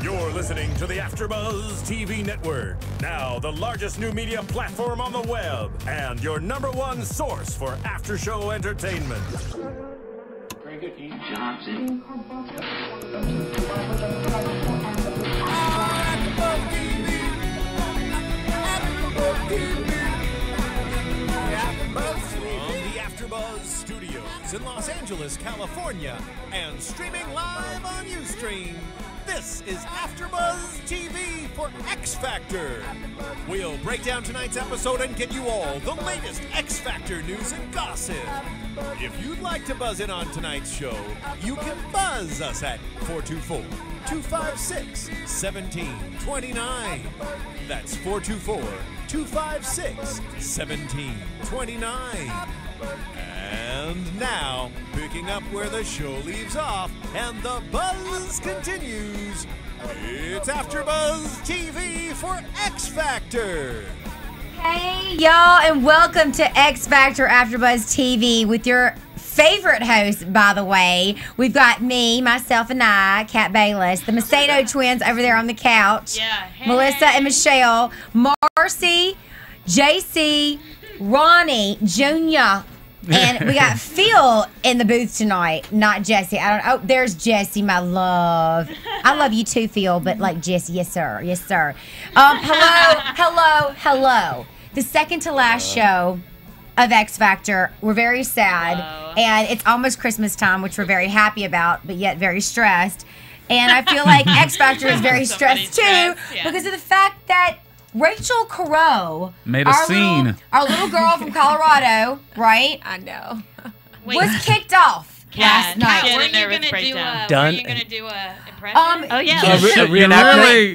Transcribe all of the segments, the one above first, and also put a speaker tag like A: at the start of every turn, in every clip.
A: You're listening to the AfterBuzz TV Network, now the largest new media platform on the web, and your #1 source for after-show entertainment.
B: Very good, Keith Johnson.
A: From the AfterBuzz Studios in Los Angeles, California, and streaming live on Ustream. This is AfterBuzz TV for X-Factor. We'll break down tonight's episode and get you all the latest X-Factor news and gossip. If you'd like to buzz in on tonight's show, you can buzz us at 424-256-1729. That's 424-256-1729. And now, picking up where the show leaves off and the buzz continues, it's AfterBuzz TV for X-Factor.
C: Hey, y'all, and welcome to X-Factor AfterBuzz TV with your favorite host, by the way. We've got me, myself, and I, Kat Bailess, the Macedo twins over there on the couch.
D: Yeah. Hey.
C: Melissa and Michelle, Marcie, JC, Ronnie Jr., and we got Phil in the booth tonight, not Jesse. Oh, there's Jesse, my love. I love you too, Phil, but like Jesse, yes, sir. Yes, sir. Hello. The second to last show of X Factor. We're very sad, and it's almost Christmas time, which we're very happy about, but yet very stressed. And I feel like X Factor is very stressed too because of the fact that Rachel Crow
E: made a scene.
C: Our little girl from Colorado, right?
D: I know.
C: Was kicked off last night.
D: Were you going to do a impression?
C: Oh,
D: yeah.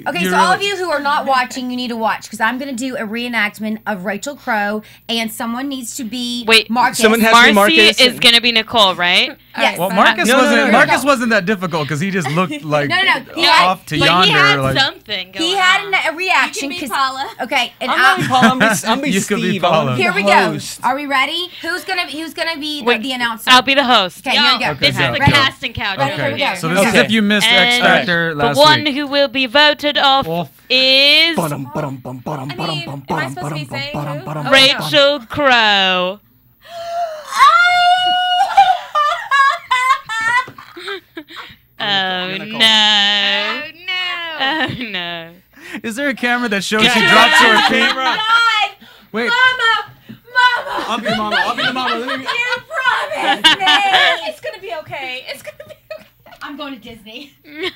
C: Okay, so all of you who are not watching, you need to watch because I'm going to do a reenactment of Rachel Crow, and someone needs to be Marcus.
F: Someone has to be
D: Marcie
F: Marcus.
D: is going to be Nicole, right?
C: Yes.
E: Well, Marcus wasn't that difficult because he just looked like off to yonder.
D: But he had
E: like,
D: something going
C: He had a reaction.
D: You can be Paula.
C: Okay, and
F: I'm Paula. I'm be
E: You could be
F: Steve.
E: Paula.
C: here we go. Are we ready? Who's gonna be the announcer?
D: I'll be the host.
C: Okay, here we go.
D: This is
E: go.
D: the
E: Ready?
D: casting couch.
C: Ready?
D: over
C: Here we
D: here.
C: go.
E: So this is if you missed X Factor last
D: the one
E: week.
D: who will be voted off is
G: am I supposed to be saying who?
D: Rachel Crow. Oh no.
E: Is there a camera that shows she drops her feet?
C: God!
E: Wait.
C: Mama!
F: I'll be the mama.
C: You promised me!
G: It's gonna be okay. It's gonna be okay.
C: I'm going to Disney. I'm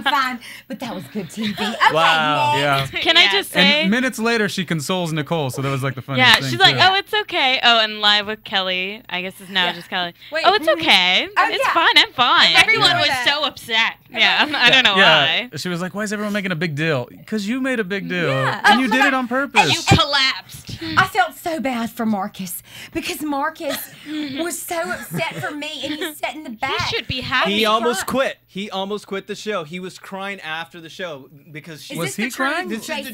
C: fine. But that was good TV. Okay,
F: Wow.
E: Yeah.
D: Can I just say?
E: And minutes later, she consoles Nicole, so that was like the funniest
D: Yeah,
E: thing.
D: she's like,
E: too.
D: oh, it's okay. Oh, and live with Kelly. I guess it's now just Kelly.
G: Wait,
D: oh, it's okay. It's fine. I'm fine. Everyone was so upset. Yeah, I don't know why.
E: She was like, why is everyone making a big deal? Because you made a big deal.
G: Yeah.
E: And you did it on purpose.
D: You collapsed.
C: I felt so bad for Marcus because Marcus was so upset for me, and he's sat in the back.
D: He should be happy.
F: He almost quit. He almost quit the show. He was crying after the show because
E: Was he crying?
F: Who said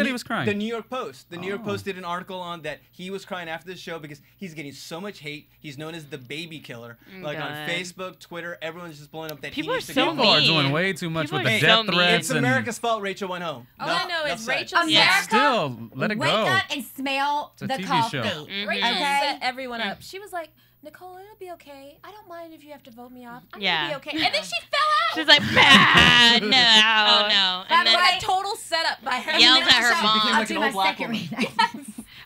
F: he was crying? The New York Post. The New York Post did an article on that he was crying after the show because he's getting so much hate. He's known as the baby killer. Like on Facebook, Twitter, everyone's just blowing up that
D: People
F: he needs
D: are
F: to
D: so
F: go
E: People
F: home.
E: are doing way too much
D: People
E: with the
D: are so
E: death
D: mean.
E: threats.
F: It's America's fault Rachel went home.
G: All I know is Rachel
C: America,
E: Still, let it
C: wake
E: go.
C: up and smell
E: It's a
C: the
E: TV
C: coffee.
E: show.
G: Rachel
C: Okay?
G: set everyone up. She was like, Nicole, it'll be okay. I don't mind if you have to vote me off. I'm
D: Yeah.
G: gonna be okay. And then she fell out.
D: She's like, nah, no. Oh, no.
G: That
D: And
G: was
D: then
G: a total setup by her.
D: yelled at her mom.
F: became
C: I'll
F: like
C: do
F: an
C: my
F: old black
C: second
F: woman.
C: read.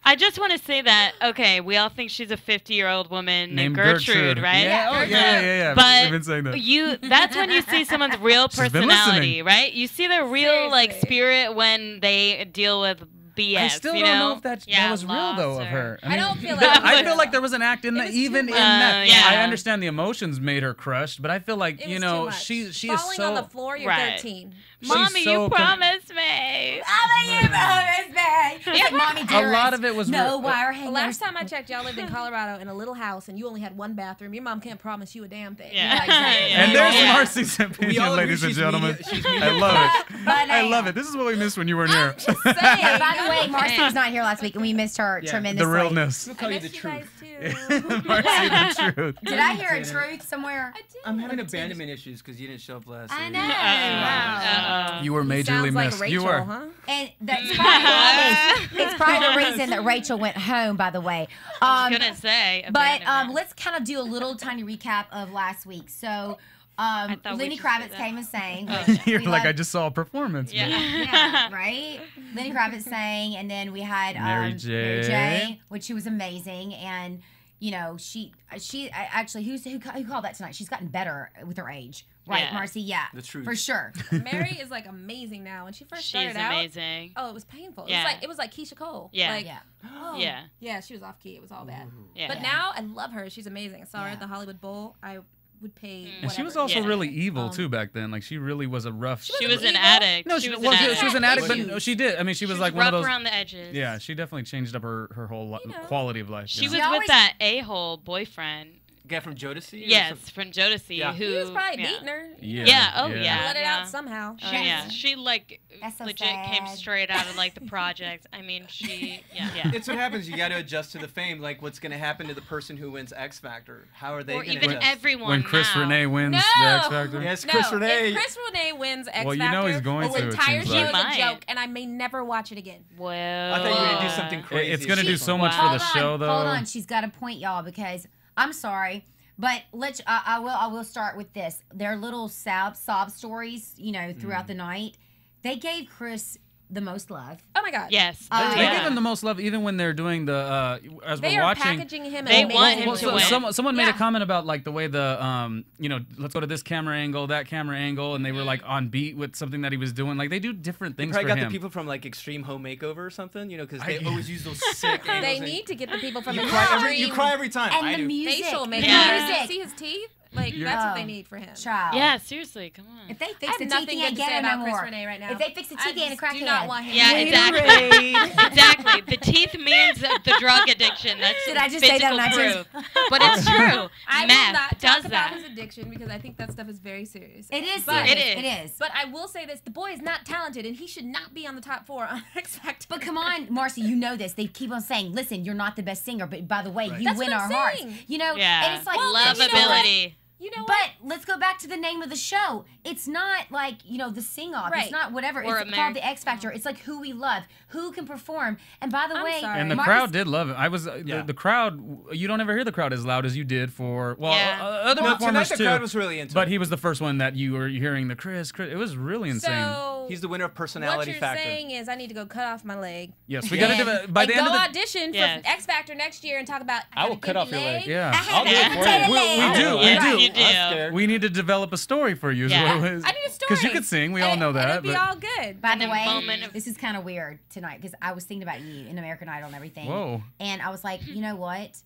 D: I just want to say that, okay, we all think she's a 50-year-old woman named Gertrude, right?
E: Yeah, oh, yeah.
D: But
E: We've been saying that.
D: that's when you see someone's real
E: She's been
D: personality,
E: listening.
D: right? You see their real like
G: Seriously.
D: spirit when they deal with BS.
E: I still
D: you
E: don't
D: know
E: know if that was real though of her.
G: I don't feel
E: But
G: like
E: I feel like there was an act in that,
G: was
E: even
G: too
E: in
G: much.
E: that.
D: Yeah.
E: I understand the emotions made her crushed, but I feel like
G: It
E: you
G: was
E: know
G: too much.
E: she is
G: falling
E: so.
G: on the floor. You're
D: Right.
G: 13.
D: Mommy,
E: so
D: you promised me.
C: Mama, you promised me. It's like Mommy
E: A
C: Dearest.
E: lot of it was
C: no
E: real-
C: wire
G: The
C: hangers.
G: last time I checked, y'all lived in Colorado in a little house, and you only had one bathroom. Your mom can't promise you a damn thing.
D: Yeah.
G: Like, exactly.
E: And there's
D: Yeah.
E: Marcy's
F: We
E: opinion,
F: all agree
E: ladies and
F: she's
E: gentlemen.
F: she's
E: I love it.
C: But,
E: I love it. This is what we missed when you weren't here.
C: And by the way, Marcy was not here last week, and we missed her tremendously.
E: The realness.
F: We'll call you the
G: You
F: truth.
G: guys too.
E: Marcie the truth.
C: Did I hear a truth somewhere?
G: I did.
F: I'm having abandonment issues because you didn't show up last
C: I
F: week.
C: know.
D: Uh-oh.
E: You were majorly
G: Sounds like
E: missed.
G: Rachel,
E: You were.
G: huh?
C: And that's probably, it's probably the reason that Rachel went home, by the way.
D: I was going to say.
C: But
D: abandonment.
C: let's kind of do a little tiny recap of last week. So
D: thought we
C: Lenny
D: should
C: Kravitz
D: say
C: came and sang.
E: You're like, I just saw a performance.
D: Yeah.
C: Yeah, right? Lenny Kravitz sang, and then we had
E: Mary J.
C: which she was amazing. And, you know, she actually, who called that tonight? She's gotten better with her age. Right,
D: Yeah.
C: Marcie? Yeah.
F: The truth.
C: For sure.
G: Mary is like amazing now. When she first started out,
D: amazing.
G: oh, it was painful.
D: Yeah.
G: It was like Keisha Cole.
D: Yeah.
G: Like,
C: Yeah.
G: oh,
D: Yeah.
G: Yeah, she was off key. It was all bad.
D: Yeah.
G: But now I love her. She's amazing. I saw her
C: Yeah.
G: at the Hollywood Bowl. I would pay.
E: And she was
G: whatever.
E: also
D: Yeah.
E: really evil too back then. Like she really was a rough.
D: She was an
G: evil.
D: addict.
E: No, she was an addict, but
G: issues.
E: no, she did. I mean, she was like
D: rough
E: one of those.
D: around the edges.
E: Yeah, she definitely changed up her whole
G: You know.
E: quality of life.
D: She
E: you
D: was
E: know?
C: She always-
D: with that a-hole boyfriend.
F: Guy from Jodeci? Or
D: Yes,
F: something?
D: from Jodeci.
F: Yeah.
D: who
G: He was probably
D: yeah.
G: beating her.
E: Yeah.
D: Yeah. Oh
E: Yeah.
D: yeah.
G: Let it
D: yeah.
G: out somehow.
D: Oh
C: Yes.
D: yeah. She like
C: That's so
D: legit came
C: sad.
D: straight out of like the project. I mean, she yeah.
F: It's what happens. You got to adjust to the fame. Like, what's going to happen to the person who wins X Factor? How are they
D: Or
F: going to
D: even
F: adjust?
D: everyone
E: When Chris
D: now.
E: Rene wins
G: No!
E: the X Factor.
F: Yes,
G: No,
F: Chris Rene.
G: if Chris Rene wins X
E: Well,
G: Factor,
E: you know he's going
G: the
E: to, it
G: entire
E: seems
G: show
E: like.
G: is
D: He might.
G: a joke, and I may never watch it again.
D: Well,
F: I thought you were going to do something crazy.
E: It's gonna do so much
D: Wow.
E: for the show, though.
C: Hold on, she's got a point, y'all, because I'm sorry, but I will start with this. Their little sob stories, you know, throughout the night, they gave Chris the most love.
G: Oh my God.
D: Yes.
E: They
C: Yeah.
E: give him the most love, even when they're doing the as
G: They
E: we're
G: are
E: watching.
G: packaging him.
D: They
G: and
D: want
G: making
D: him
G: him
D: to
G: win.
D: win.
E: Someone made a
G: Yeah.
E: comment about like the way the you know, let's go to this camera angle, that camera angle, and they were like on beat with something that he was doing. Like they do different
F: They
E: things
F: probably
E: for
F: got
E: him.
F: the people from like Extreme Home Makeover or something, you know, because
E: I-
F: they always use those sick angles.
G: They
F: and
G: need to get the people from
F: you
G: the
F: cry every time.
C: And
F: I
C: the
F: do.
C: music.
G: facial
C: the
G: makeup.
D: Yeah.
C: music.
G: See his teeth? Like
E: You're-
G: that's what
C: Oh.
G: they need for him.
C: Child.
D: Yeah, seriously, come on.
C: If they
G: I
C: fix
G: have
C: the teeth,
G: nothing
C: he
G: good
C: ain't
G: to say
C: getting no
G: about Chris
C: more.
G: Rene right now.
C: If they fix the teeth, he ain't a crackhead.
G: do not want him.
D: Yeah, exactly. exactly. The teeth means the drug addiction. That's
C: Did I just say that
D: physical
C: on iTunes?
D: proof. But it's true.
G: I will
D: Meth
G: not
D: does
G: talk
D: that.
G: about his addiction because I think that stuff is very serious.
C: It is.
G: But
C: serious.
D: It is.
C: It is.
G: But I will say this: the boy is not talented, and he should not be on the top 4 on X Factor.
C: But come on, Marcie, you know this. They keep on saying, "Listen, you're not the best singer, but by the way, you
G: That's
C: win
G: what
C: our
G: I'm
C: hearts."
G: saying.
C: You know,
D: Yeah.
C: and it's like
D: Lovability.
G: You know what?
C: But let's go back to the name of the show. It's not like, you know, the sing-off.
G: Right.
C: It's not whatever.
D: Or
C: It's called the X Factor. It's like who we love, who can perform. And by the
G: I'm
C: way,
G: sorry.
E: And the
C: Marcus-
E: crowd did love it. I was
F: Yeah.
E: the crowd. You don't ever hear the crowd as loud as you did for
D: Yeah.
E: other
F: No, tonight
E: performers
F: the
E: too.
F: crowd was really into
E: But
F: it.
E: he was the first one that you were hearing the Chris. It was really insane.
G: So
F: He's the winner of
G: what
F: personality
G: you're
F: factor.
G: saying is I need to go cut off my leg.
E: Yes, we gotta do it by
G: and
E: the
G: go
E: end of the.
G: audition
D: Yes.
G: for X Factor next year and talk about.
F: I will cut off your leg.
E: Yeah,
F: I'll do it for
C: Potato
F: you.
C: leg.
E: we do.
D: Yes,
E: We do.
D: you do.
F: I'm scared.
E: We need to develop a story for you.
D: Yeah.
G: I need a story.
E: Because you could sing. We all know
G: And
E: that.
G: it'd be
E: but-
G: all good.
C: By
D: In
C: the
D: a
C: way,
D: moment of-
C: this is kind of weird tonight because I was thinking about you in American Idol and everything.
E: Whoa.
C: And I was like, you know what?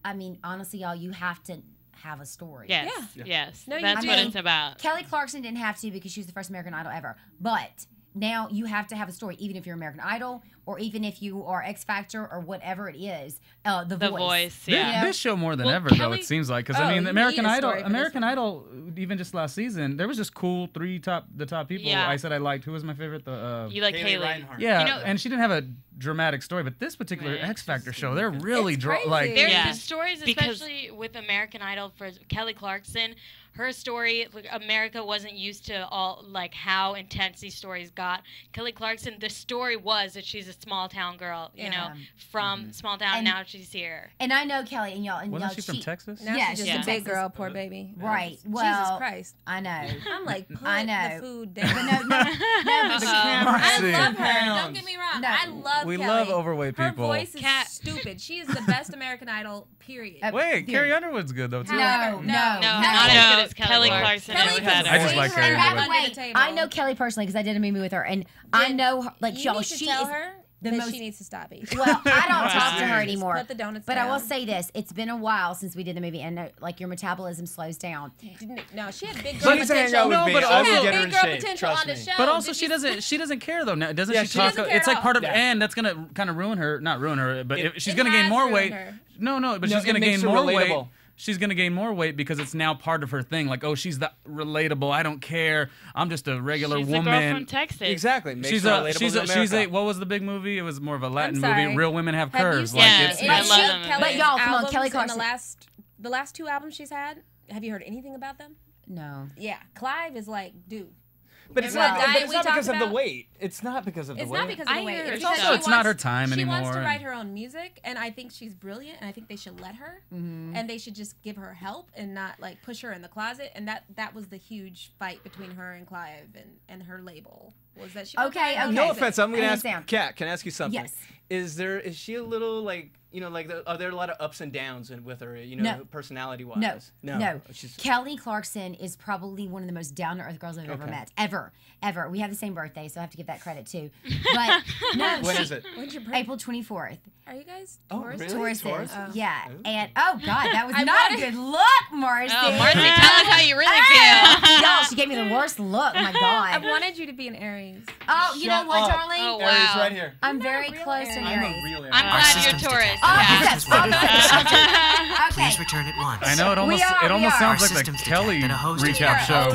C: I mean, honestly, y'all, you have to have a story.
D: Yes.
G: Yeah.
D: Yes.
G: No, you
D: That's
G: do.
D: what it's about.
C: Kelly Clarkson didn't have to because she was the first American Idol ever. But now you have to have a story, even if you're American Idol or even if you are X Factor or whatever it is. The Voice.
D: Yeah.
E: This show more than
D: Well,
E: ever though
D: Kelly-
E: it seems like because
G: Oh,
E: I mean
G: you
E: American
G: need a
E: Idol
G: story for this one.
E: even just last season there was just cool the top people
D: Yeah.
E: I said I liked. Who was my favorite?
D: You like
F: Haley
D: Haley.
F: Reinhart.
E: Yeah,
D: You know-
E: and she didn't have a dramatic story, but this particular
D: Right.
E: X Factor show, they're really
G: It's crazy.
E: like
G: They're-
D: Yeah. The stories,
E: Because-
D: especially with American Idol for Kelly Clarkson, her story, like, America wasn't used to all like how intense these stories got. Kelly Clarkson, the story was that she's a small town girl, you know,
C: Yeah.
D: from small town.
C: And-
D: now she's here.
C: And I know Kelly and y'all. And
E: wasn't
C: y'all,
E: she from Texas?
G: Now
C: Yeah,
G: she's just
C: she's
G: a
C: from
G: big
C: Texas.
G: girl, poor baby.
C: Right. Well,
G: Jesus Christ.
C: I know.
G: I'm like, put
C: I know.
G: the food
C: But
G: down.
C: no, but
E: Marcie.
G: I love her.
F: Pounds.
G: Don't get me wrong.
C: No.
G: I love
E: We
G: Kelly.
E: love overweight
G: Her
E: people.
G: voice is
D: Kat-
G: stupid. She is the best American Idol, period.
E: Wait,
C: Dude.
E: Carrie Underwood's good though too.
C: No, no,
G: No,
D: No,
C: no.
D: not as good as Kelly Clarkson.
G: Kelly
D: is
G: can
D: better.
E: I just
G: sing
E: like
G: her
E: Carrie
C: And by
E: Underwood.
C: the way,
G: under the table.
C: I know Kelly personally because I did a movie with her, and I
G: Then
C: know her, like
G: you
C: y'all.
G: need to
C: She
G: tell
C: is
G: her
C: the
G: that
C: most.
G: she needs to stop eating.
C: Well, I don't talk to her
E: Serious.
C: anymore.
G: Put the donuts
C: But I will
G: down.
C: say this: it's been a while since we did the movie, and like your metabolism slows down.
G: No, she had big
F: She
G: girl
F: needs to hang
G: potential.
F: out with
E: No,
F: me.
E: but
F: I
E: also-
F: will
G: She
F: get
G: had
F: her
G: big
F: in
G: girl
F: shape.
G: potential
F: Trust
G: on the
F: me.
G: show.
E: But also
G: Did
E: she
G: you
E: doesn't care though. Now, doesn't
F: Yeah,
E: she
F: she
E: talk?
G: doesn't care
E: It's
G: at
E: like part of
G: all.
E: and that's gonna kind of ruin her. Not ruin her, but if she's
G: It
E: gonna gain
G: has
E: more
G: ruined
E: weight.
G: her.
E: No, but
F: No,
E: she's gonna
F: it makes
E: gain
F: her
E: more
F: relatable.
E: weight. she's gonna gain more weight because it's now part of her thing. Like, oh, she's the relatable. I don't care. I'm just a regular
H: She's
E: woman.
H: The girl from Texas.
F: Exactly.
E: She's a. What was the big movie? It was more of a Latin movie. Real Women Have Curves.
G: You
E: like
G: seen
E: it's.
G: I love them.
C: But y'all, come on, Kelly Clarkson.
G: The last 2 albums she's had. Have you heard anything about them?
C: No.
G: Yeah, Clive is like, dude.
F: But it's not because of the weight. It's not because of the weight.
G: It's not because of the weight.
E: It's also it's not her time anymore.
G: She wants to write her own music, and I think she's brilliant, and I think they should let her, and they should just give her help and not like push her in the closet. And that was the huge fight between her and Clive and her label was that she.
C: Okay.
F: No offense, I'm gonna ask Kat. Can I ask you something?
C: Yes.
F: Is she a little like? Are there a lot of ups and downs with her, personality-wise?
C: No. Kelly Clarkson is probably one of the most down-to-earth girls I've ever met. Ever. We have the same birthday, so I have to give that credit, too. But, no.
F: When is it?
G: When's your birthday?
C: April 24th.
G: Are you guys
F: Taurus?
G: Taurus?
F: Really?
C: Taurus.
F: Oh.
C: Yeah. And, oh, God, that was not a good look, Marcie.
H: Oh, Marcie, tell us how you really feel.
C: Y'all, she gave me the worst look. Oh, my
G: I
C: God.
G: wanted you to be an Aries.
C: Oh, you know what, darling?
H: Oh,
F: Aries
H: wow.
F: right here.
C: I'm very close to
F: I'm
C: Aries.
F: a real Aries.
H: I'm glad you're Taurus.
C: Okay.
I: Please return at once.
E: I know it almost sounds like the Kelly recap show.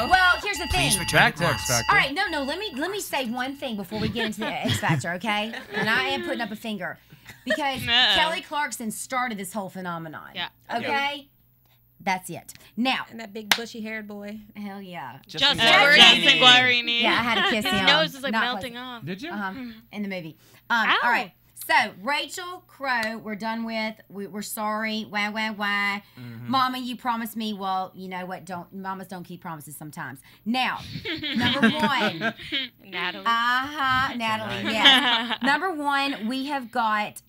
C: Well, here's the thing.
E: Back to X Factor.
C: All right, no. Let me say one thing before we get into the X Factor, okay? And I am putting up a finger because Kelly Clarkson started this whole phenomenon.
H: Yeah.
C: Okay. That's it. Now.
G: And that big bushy-haired boy.
C: Hell yeah.
H: Justin Guarini.
C: Yeah, I had to kiss him.
H: His nose is like
C: Not
H: melting
C: close.
H: off.
E: Did you?
C: In the movie. All right. So, Rachel Crow, we're done with. We're sorry. Wah, wah, wah. Mama, you promised me. Well, you know what? Mamas don't keep promises sometimes. Now, number 1.
H: Natalie.
C: Natalie, yes. Number 1, we have got,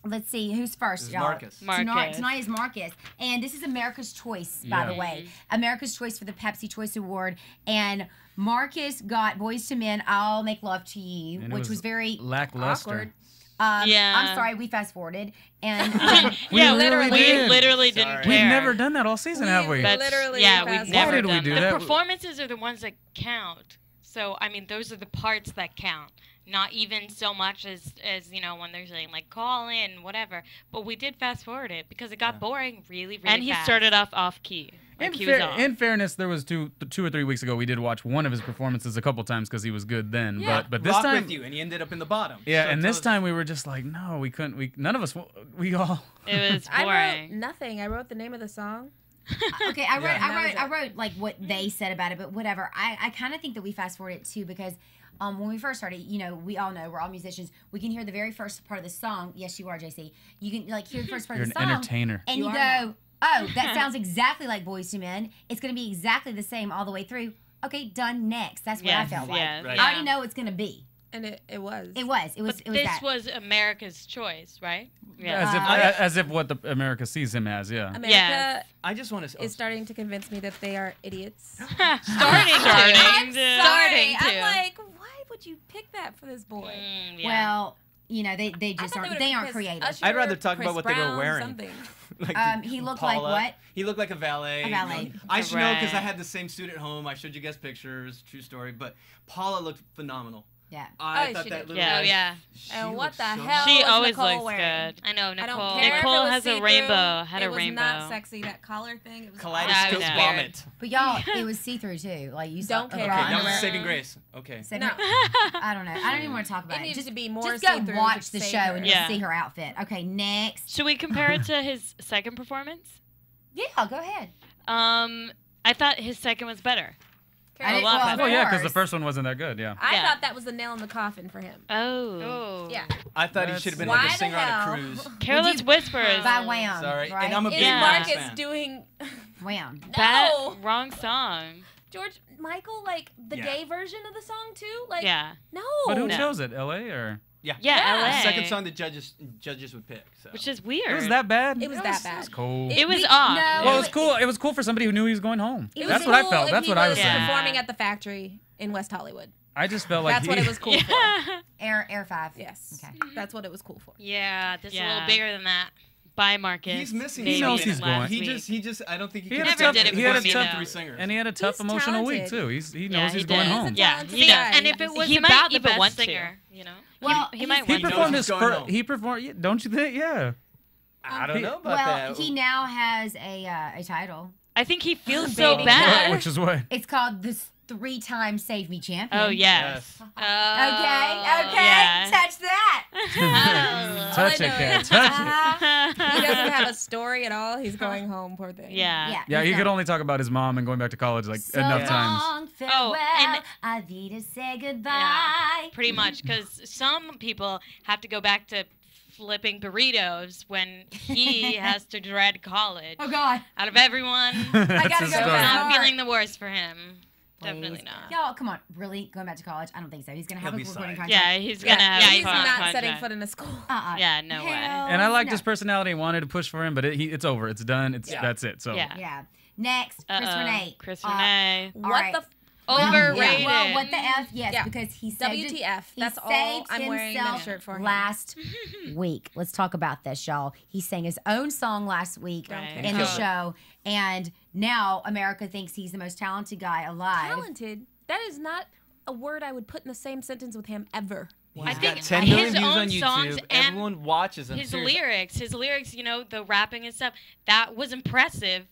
C: let's see, who's first, y'all?
F: Marcus.
C: Tonight is Marcus. And this is America's Choice, by the way. America's Choice for the Pepsi Choice Award. And Marcus got Boys to Men, I'll Make Love to You, which was very
E: lackluster.
C: Awkward.
H: Yeah.
C: I'm sorry, we fast forwarded. And
H: literally didn't care.
E: We've never done that all season, have we?
H: We've never done
E: do
H: that.
E: that?
H: The performances are the ones that count. So, I mean, those are the parts that count. Not even so much as when they're saying, like, call in, whatever. But we did fast forward it because it got boring really, really fast.
D: And he started off key. Like
E: in fairness, there was two or 3 weeks ago we did watch one of his performances a couple times because he was good then.
F: Yeah.
E: But this
F: Rock
E: time
F: with you, and he ended up in the bottom.
E: Yeah,
F: so
E: and this time we were just like, no, we couldn't. None of us. We all.
H: It was boring.
G: I wrote nothing. I wrote the name of the song.
C: Okay, I wrote like what they said about it, but whatever. I kind of think that we fast forward it too because when we first started, we all know we're all musicians. We can hear the very first part of the song. Yes, you are, JC. You can like hear the first part of the song.
E: You're an entertainer.
C: And you go, oh, that sounds exactly like Boys to Men. It's going to be exactly the same all the way through. Okay, done next. That's what I felt like.
H: Yeah,
F: right.
C: I already know it's going to be.
G: And it was.
C: It was.
H: But this was America's Choice, right?
E: Yeah. As if what the America sees him as, yeah.
G: America
F: I just want to
G: is starting to convince me that they are idiots.
H: Starting to.
G: I'm like, why would you pick that for this boy?
C: Well, they just aren't. They aren't creative.
G: Usher,
F: I'd rather talk about what they were
G: Brown,
F: wearing.
G: Something.
F: Like
C: he looked
F: Paula.
C: like what?
F: He looked like a valet.
C: A valet.
F: I should know because I had the same suit at home. I showed you guys pictures. True story. But Paula looked phenomenal.
C: Yeah.
F: I thought that little.
G: And what the hell?
H: She
G: was
H: always
G: Nicole
H: looks
G: wearing?
H: good. I know Nicole.
G: I don't care if it
H: Nicole
G: was
H: has a
G: see-through.
H: rainbow.
G: It was not sexy. That collar thing. It was
F: Kaleidoscope vomit.
C: But y'all, it was see-through too. Like you
G: don't care.
F: Okay, that was Saving Grace. Okay.
C: No. I don't know. I don't even want to talk about it.
G: It needs
C: Just
G: to be more
C: Just go
G: see-through
C: watch
G: to
C: the
G: save
C: show
G: her.
C: and you'll see her outfit. Okay, next.
H: Should we compare it to his second performance?
C: Yeah, go ahead.
H: I thought his second was better.
E: Oh yeah, because the first one wasn't that good. Yeah.
G: I thought that was the nail in the coffin for him.
H: Oh.
G: Yeah.
F: I thought he should have been like a singer on a cruise.
H: Careless Whispers.
C: By Wham.
F: Sorry,
C: right?
F: and I'm a big
G: Is Marcus
F: fan.
G: doing
C: Wham.
H: That wrong song.
G: George Michael, like the gay version of the song too? Like no.
E: But who chose it? L.A. or?
F: Yeah.
H: LA.
F: The second song the judges would pick. So.
H: Which is weird.
E: It was that bad?
G: It was that bad.
E: It was cool.
H: It was off.
C: No,
E: Well, it was cool. It was cool for somebody who knew he was going home. That's
G: cool
E: what I felt. That's
G: if
E: what
G: he
E: I was saying.
G: performing at the factory in West Hollywood.
E: I just felt like
G: That's what it was cool for.
C: Air 5.
G: Yes.
C: Okay.
G: That's what it was cool for.
H: Yeah, this is a little bigger than that. Bye, Marcus.
F: He's missing.
E: He knows he's going.
F: He just. I don't think he,
H: never did it before me, though.
F: three singers.
E: And he had a tough
G: He's
E: emotional week
G: talented.
E: too. He knows he's going home.
H: Yeah,
G: he does.
H: And if it was
D: He
H: about
D: might
H: the
D: even
H: best
D: want to.
H: singer,
C: Well,
H: he might
E: He
H: want to.
E: performed
F: he's
E: his
F: going
E: first.
F: home.
E: He performed. Don't you think? Yeah.
F: I don't know about
C: well,
F: that.
C: he now has a title.
H: I think he feels so bad.
E: Which is what?
C: It's called the 3-time Save Me Champion.
H: Oh, yes.
C: Okay,
H: yeah.
C: touch that.
E: Touch it, Kat. Touch it.
G: He doesn't have a story at all. He's going home, poor thing.
H: Yeah.
E: Yeah, he could only talk about his mom and going back to college like enough times.
C: Farewell,
H: and
C: Avita, say goodbye.
H: Yeah, pretty much, because some people have to go back to flipping burritos when he has to dread college.
C: Oh, God.
H: Out of everyone,
C: I gotta
E: his
C: go
E: story.
C: back.
H: I'm feeling the worst for him.
C: Please.
H: Definitely not.
C: Y'all, come on. Really? Going back to college? I don't think so. He's going to have a
F: He'll be
C: recording
F: signed.
C: contract.
H: Yeah, he's gonna have.
G: He's
H: a
G: not
H: contract.
G: setting foot in a school.
H: Yeah, no way.
E: And I liked
C: no.
E: his personality. Wanted to push for him, but it's over. It's done. That's it. So
H: Yeah.
C: Yeah. Next, Chris Rene.
H: Chris Rene.
C: All
G: What
C: right.
G: the?
H: Overrated.
C: Well, what the F? Yes,
G: Yeah.
C: because he saved
G: WTF.
C: He
G: That's all
C: saved
G: I'm wearing that
C: himself
G: shirt for him.
C: last week. Let's talk about this, y'all. He sang his own song last week
H: Right.
C: in the show, and now America thinks he's the most talented guy alive.
G: Talented. That is not a word I would put in the same sentence with him ever.
H: I
F: He's
H: think
F: got 10 million
H: his
F: views
H: own
F: on
H: songs
F: YouTube.
H: and
F: Everyone watches him.
H: his
F: seriously.
H: lyrics, you know, the rapping and stuff, that was impressive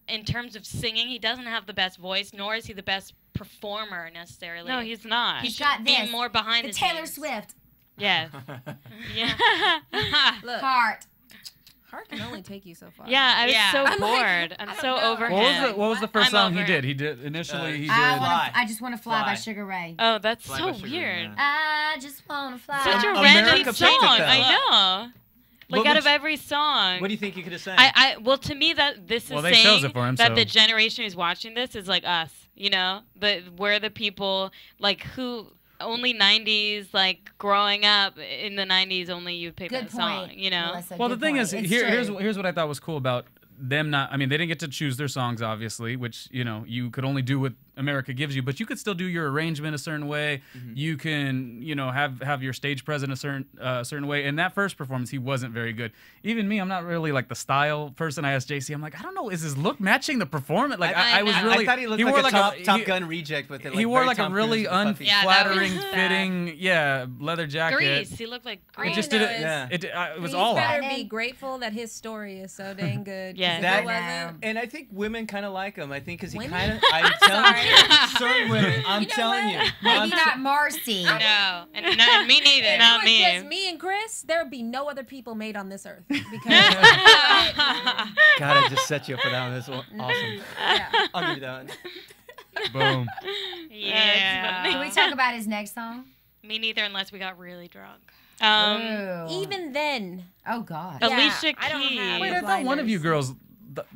H: in terms of singing. He doesn't have the best voice, nor is he the best performer necessarily.
I: No, he's not.
H: He
C: He's
H: should
C: got
H: be
C: this.
H: more behind
C: The
H: the
C: Taylor
H: scenes.
C: Swift
H: Yeah. Yeah.
G: Look,
C: heart.
G: heart can only take you so far.
I: Yeah, I was
H: Yeah.
I: so
G: I'm like,
I: bored.
G: I
I: I'm
G: don't
I: so
G: know.
I: over
E: what
I: him.
E: was the first
H: I'm
E: song he
H: over
E: did? He did initially. He did.
C: I just want to fly by
F: Fly.
C: Sugar Ray.
I: Oh, that's
F: Fly
I: so
F: by Sugar
I: weird.
F: Ray.
C: I just want to fly.
I: Such a
F: America
I: random
F: picked
I: song.
F: it, though.
I: I know. Like
F: What
I: out
F: would
I: of
F: you-
I: every song.
F: What do you think you could have sang?
H: Well, to me, that this is
E: Well, they
H: saying
E: chose it for him,
H: that
E: so-
H: the generation who's watching this is like us, you know? We're the people, like, who only 90s, like, growing up in the 90s, only you pick
C: Good
H: that song,
C: point,
H: you know?
C: Melissa,
E: Well, the
C: good
E: thing
C: point.
E: is,
C: It's
E: here's
C: true.
E: what I thought was cool about them not. I mean, they didn't get to choose their songs, obviously, which you could only do what America gives you, but you could still do your arrangement a certain way. You can have your stage presence a certain way. In that first performance, he wasn't very good. Even me, I'm not really like the style person. I asked JC, I'm like, I don't know, is his look matching the performance? Like I was really.
F: I thought he looked
E: wore
F: like a Top
E: he-
F: Gun reject with it.
E: He wore like a really
H: Yeah, that
E: unflattering
H: was bad.
E: fitting, leather jacket.
H: Grease. He looked like
G: All
E: It
H: Grease.
E: just
G: I know
E: did it.
G: is
E: It was
G: he
E: all
G: better
E: off.
G: be grateful that his story is so dang good. 'cause
H: Yeah.
G: if
F: That-
G: it wasn't,
F: And I think women kind of like him. I think because he
G: Women?
F: kind of. I'm telling you, certain women. I'm
G: You know
F: telling you.
G: what?
C: Maybe not Marcy.
H: No, and me neither.
G: if
H: Not
G: it was
H: me.
G: just me and Chris, there would be no other people made on this earth. Because
F: God, I just set you up for that one. That's awesome.
G: yeah.
F: I'll give you that one.
E: Boom.
H: Yeah.
C: Can we talk about his next song?
H: Me neither, unless we got really drunk.
C: Ooh.
G: Even then,
C: Oh God.
G: Yeah,
H: Alicia
G: I don't
H: Keys.
G: have-
E: Wait, I thought one of you girls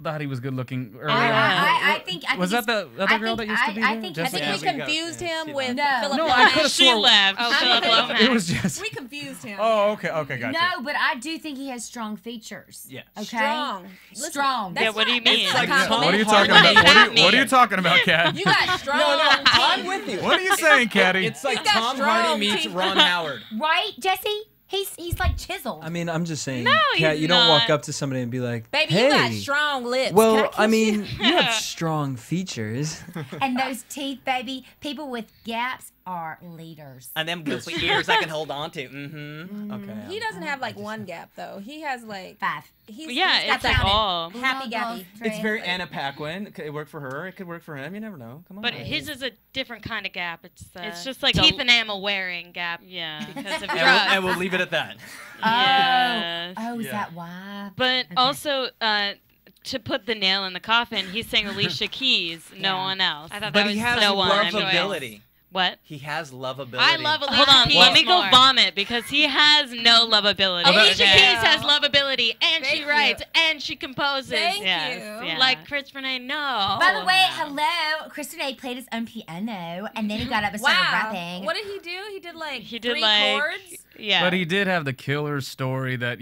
E: thought he was good looking earlier.
C: I think.
E: Was that the other girl that used to be
C: I
E: there?
C: think.
E: Just-
G: I think
F: Yeah,
G: we
F: we got-
G: confused
F: yeah,
G: him
F: she
G: with
C: left.
G: Philip
E: No, I
G: Lomax.
E: could've
H: She
E: swore-
H: left. Oh, Philip Lomax.
E: It was just.
G: We confused him.
E: Oh, okay, gotcha.
C: No, but I do think he has strong features.
F: Yeah.
C: Okay.
G: Strong. Listen,
C: Strong.
G: that's
H: Yeah, what do you
G: not-
H: mean?
G: that's
F: Like
G: a compliment.
E: What are you
F: Tom
E: talking
F: Hardy.
E: about?
H: What does that
E: What are you
H: mean?
E: talking about, Kat?
G: You got strong.
F: I'm with you.
E: What are you saying, Caddy?
F: It's like
G: He's got
F: Tom
G: strong
F: Hardy meets
G: teeth.
F: Ron Howard.
C: Right, Jesse? He's like chiseled.
J: I mean, I'm just saying,
H: No,
J: Kat,
H: he's
J: you don't walk
H: not.
J: up to somebody and be like,
G: Baby,
J: hey.
G: you got strong lips.
J: Well,
G: Can
J: I
G: kiss you?
J: mean, you have strong features.
C: And those teeth, baby. People with gaps are leaders.
F: And them goofy ears I can hold on to. Mm-hmm. Okay.
G: He doesn't have like one gap though. He has like
C: 5.
H: Yeah,
G: he's got
H: it's like
G: talent.
H: all.
G: Happy gappy.
F: It's very Anna Paquin. It worked for her. It could work for him. You never know. Come on.
H: But his is a different kind of gap. It's
I: just like
H: teeth
I: a-
H: enamel wearing gap.
I: Yeah.
H: Because of
F: and,
H: drugs.
F: and we'll leave it at that.
H: Yes.
C: Oh, is
F: Yeah.
C: that why?
H: But also, to put the nail in the coffin, he's saying Alicia Keys, no
C: Yeah.
H: one else. I thought
F: But
H: that was
F: he has
H: no one.
F: lovability.
H: What?
F: He has lovability.
H: I love Alicia
I: Hold on,
H: Keys.
I: let
H: Let me go
I: more.
H: vomit because he has no lovability. Alicia
G: Thank
H: Keys
G: you.
H: has lovability, and
G: Thank
H: she
G: you.
H: writes, and she composes.
G: Thank
H: Yes,
G: you.
H: yeah. Like Chris Rene, no.
C: By the way, hello. Chris Rene played his own piano, and then he got up and started
G: Wow.
C: rapping.
G: What did he do? He did like
H: He did
G: 3
H: like
G: chords.
H: Yeah.
E: But he did have the killer story that,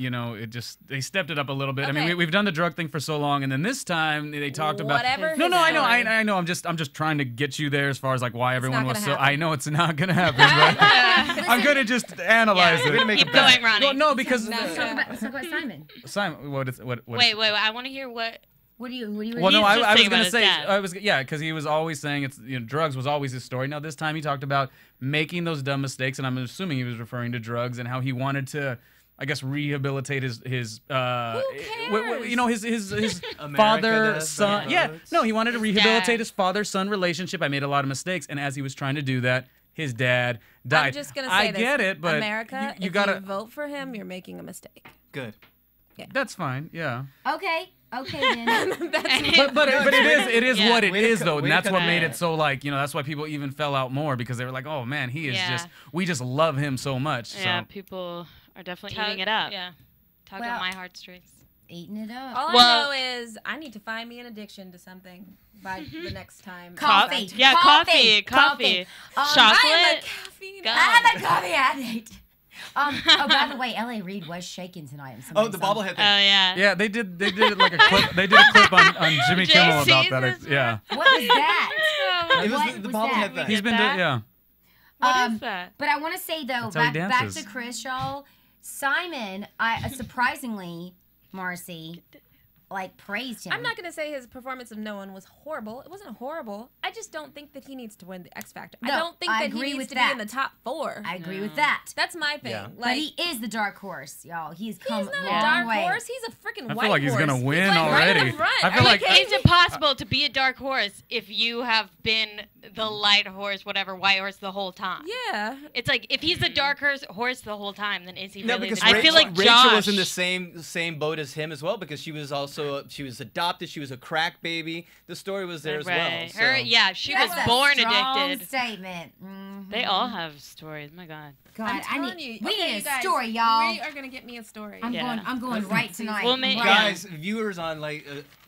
E: they stepped it up a little bit. I
G: Okay.
E: mean, we've done the drug thing for so long, and then this time they talked about.
G: Whatever
E: No,
G: his
E: I know,
G: story.
E: I know. I'm just trying to get you there as far as like why everyone
G: not
E: was
G: gonna
E: so.
G: happen.
E: I know it's not gonna happen, but I'm gonna just analyze
H: Yeah.
E: it.
F: We're gonna make
H: Keep
F: it better.
H: going, Ronnie.
E: Well, no, because
G: No,
C: Let's talk about Simon.
E: Simon, what?
H: Wait. I want to hear what.
C: What do you?
E: Well, no,
H: He's just
E: I was
H: saying
E: gonna
H: about
E: say,
H: his dad.
E: because he was always saying drugs was always his story. Now this time he talked about making those dumb mistakes, and I'm assuming he was referring to drugs and how he wanted to, I guess rehabilitate his
G: cares?
E: you know his
F: America
E: father
F: does
E: son.
F: the
E: Yeah,
F: votes.
E: no, he wanted to rehabilitate
H: dad.
E: his father son relationship. I made a lot of mistakes, and as he was trying to do that, his dad died.
G: I'm just gonna say
E: I
G: this.
E: get it, but
G: America,
E: you
G: if
E: gotta.
G: you vote for him, you're making a mistake.
F: Good.
E: That's fine. Yeah.
C: Okay, then.
E: But it is
H: Yeah.
E: what it
F: Way to
E: is
F: cut-
E: though,
F: way
E: and
F: to
E: that's
F: cut
E: what
F: the
E: made
F: net.
E: it so like that's why people even fell out more because they were like, oh man, he is
H: Yeah.
E: we just love him so much.
H: Yeah,
E: So.
H: people are definitely
D: Tug-
H: eating it up.
D: Yeah. Tug
C: Well-
D: on my heartstrings.
C: Eating it up.
G: All
H: Well-
G: I know is I need to find me an addiction to something by the next time.
C: Coffee.
H: Yeah, coffee.
C: I am a
H: Chocolate.
G: caffeine.
C: I'm a coffee addict. Oh, by the way, L.A. Reid was shaking tonight. In
F: Oh, the
C: somebody's song.
F: bobblehead
H: Oh
F: thing.
H: yeah.
E: Yeah, they did it like a clip. They did a clip on Jimmy Kimmel about
H: JC's
E: that.
H: is
E: Yeah.
C: What was that?
F: It was
C: What
F: the
C: was
F: bobblehead
C: that?
F: thing.
E: He's been
H: that?
E: yeah.
H: What is that?
C: But I want to say though,
E: That's how he
C: back
E: dances.
C: to Chris, y'all. Simon, I surprisingly, Marcie, like praised him.
G: I'm not gonna say his performance of No One was horrible. It wasn't horrible. I just don't think that he needs to win the X Factor. I
C: No,
G: don't think
C: I
G: that he
C: agree
G: needs
C: with
G: to
C: that.
G: be in the top 4.
C: I agree with that.
G: That's my thing.
F: Yeah.
C: But
G: Like
C: he is the dark horse, y'all. He's come
G: he's not
C: a
G: a
C: long
G: dark
C: way.
G: horse. He's a freaking
E: I
G: white
E: feel like he's
G: horse.
E: gonna win
G: like right in
E: already.
G: the front.
E: I feel
G: Are you
E: like-
G: kidding
H: Is
G: me?
H: it possible to be a dark horse if you have been the light horse, whatever, white horse the whole time?
G: Yeah.
H: It's like if he's a dark horse the whole time, then is he
F: No,
H: really?
F: because
H: I feel like
F: Rachel
H: Josh
F: was in the same boat as him as well because she was adopted. She was a crack baby. The story was there as well.
H: Right.
F: So.
H: Her, yeah, she
C: That's
H: was
C: a
H: born
C: strong
H: addicted.
C: statement. Mhm.
H: They all have stories. My God.
C: God,
G: I'm
C: I
G: telling
C: need.
G: you.
C: We
G: Okay,
C: need
G: you
C: a
G: guys,
C: story, y'all.
G: We are gonna get me a story.
C: I'm
H: Yeah.
C: going right tonight.
H: We'll make-
C: Right.
F: Guys, viewers on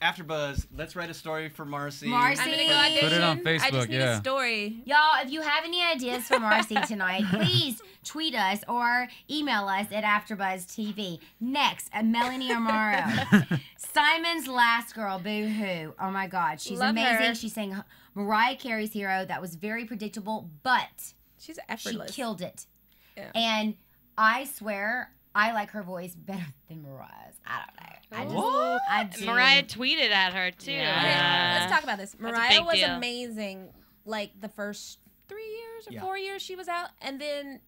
F: AfterBuzz, let's write a story for Marcie.
C: Marcie.
G: I'm gonna go audition.
E: Put it on
G: I
E: Facebook,
G: just need
E: yeah.
G: a story.
C: Y'all, if you have any ideas for Marcie tonight, please tweet us or email us at AfterBuzz TV. Next, Melanie Amaro. Simon's last girl, Boo Hoo. Oh my God, she's
G: Love
C: amazing.
G: her.
C: She sang Mariah Carey's Hero. That was very predictable, but
G: She's effortless.
C: she killed it.
G: Yeah.
C: And I swear, I like her voice better than Mariah's. I don't know. I do.
H: Mariah tweeted at her too.
G: Okay,
H: Yeah.
G: let's talk about this.
H: a
G: Mariah
H: big
G: was
H: deal.
G: amazing, like the first 3 years or
F: Yeah.
G: 4 years she was out, and then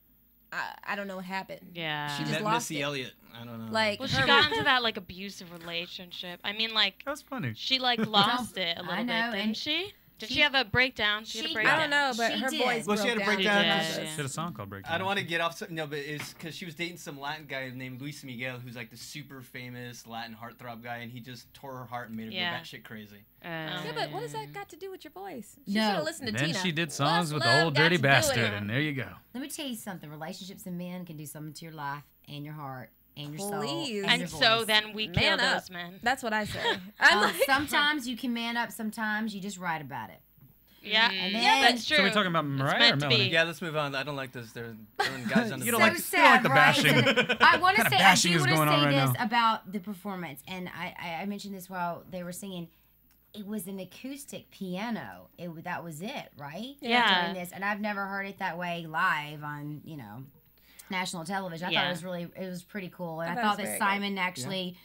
G: I don't know what happened.
H: Yeah.
G: She
F: She
G: just
F: met
G: lost
F: Missy
G: it.
F: Elliott. I don't know.
G: Like
H: Well, she
G: her-
H: got into that like abusive relationship. I mean, like
E: That's funny.
H: she like lost it a
C: I
H: little
C: know,
H: bit,
C: and
H: didn't she? Did
C: she-
H: she have a breakdown? She had a
C: she-
H: breakdown.
G: I don't know, but
C: She
G: her
C: did.
G: voice
F: Well, she
G: broke
F: had a
G: down.
F: breakdown.
G: because
H: Yeah,
G: of
H: yeah.
E: She had a song called Breakdown.
F: I don't want to get off. No, but it's because she was dating some Latin guy named Luis Miguel, who's like the super famous Latin heartthrob guy, and he just tore her heart and made her
H: Yeah.
F: go batshit crazy.
G: Yeah, but what does that got to do with your voice? She
C: No.
G: should have listened to
E: Then
G: Tina.
E: she did songs
G: What's
E: with
G: love
E: Old
G: got
E: Dirty
G: to do with
E: Bastard,
G: it?
E: and there you go.
C: Let me tell you something. Relationships and men can do something to your life and your heart and your soul.
G: Please.
C: And
H: And
C: your
H: so
C: voice.
H: then we kill
G: Man up.
H: those men.
G: That's what I say. I'm like,
C: Sometimes you can man up. Sometimes you just write about it.
H: Yeah,
C: And
H: yeah,
C: then-
H: that's true.
E: So we're talking about Mariah or
H: meant to
E: Melanie?
H: be.
F: Yeah, let's move on. I don't like this. They're throwing guys under
E: You
F: the
E: don't
F: bus.
E: like-
C: So
E: you don't like
C: sad,
E: the
C: right?
E: bashing.
C: I want to
E: Kinda
C: say, I
E: bashing
C: do
E: is
C: want to
E: going on
C: say
E: right
C: this
E: now.
C: about the performance, and I mentioned this while they were singing. It was an acoustic piano. That was it, right?
H: Yeah.
C: During this, and I've never heard it that way live on national television. I thought it was pretty cool, and I
G: thought it
C: thought
G: was
C: that
G: very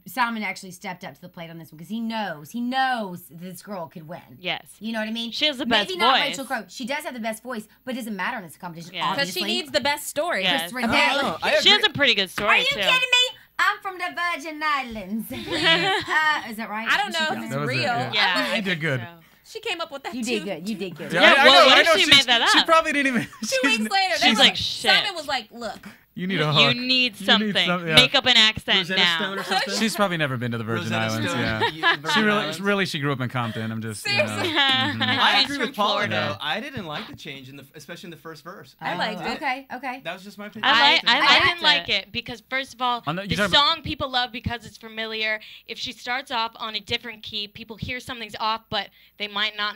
C: Simon actually stepped up to the plate on this one because he knows this girl could win.
H: Yes.
C: You know what I mean?
H: She has the best
C: Maybe not
H: voice.
C: Rachel Crow. She does have the best voice, but it doesn't matter in this competition.
H: Yeah.
G: because
C: Obviously.
G: she needs the best story.
H: Yes.
C: Christopher
F: I
C: Day.
F: don't know. I
H: She has
F: agree.
H: a pretty good story
C: Are you
H: too.
C: kidding me? I'm from the Virgin Islands. Is that right?
G: I don't know
C: She-
G: if it's
E: That was it,
G: real.
E: yeah.
H: Yeah,
E: You did good.
H: so.
G: She came up with that
C: You
G: too.
C: did good. You did good.
H: Yeah,
E: I
H: well,
E: know,
H: what
E: I
H: if
E: know,
H: she made that
E: She
H: up?
E: probably didn't even.
G: 2 weeks later, they
H: She's
G: were
H: like, shit.
G: Simon was like, "Look,
E: You need a
H: You
E: hook.
H: need something.
E: yeah.
H: Make up an accent
F: Rosetta Stone
H: now.
F: or something?
E: She's probably never been to the Virgin
F: Rosetta
E: Islands.
F: Stone,
E: Yeah.
F: Virgin
E: She
F: Islands.
E: really, she grew up in Compton. I'm just.
G: Seriously.
F: I
H: She's
F: agree
H: from
F: with Paula
H: Florida.
F: though. I didn't like the change especially in the first verse.
G: I liked it."
C: Okay.
F: That was just my opinion.
H: I
F: liked it.
H: didn't
G: liked
H: like it because first of all,
E: On the- you
H: the
E: talking about-
H: song people love because it's familiar. If she starts off on a different key, people hear something's off, but they might not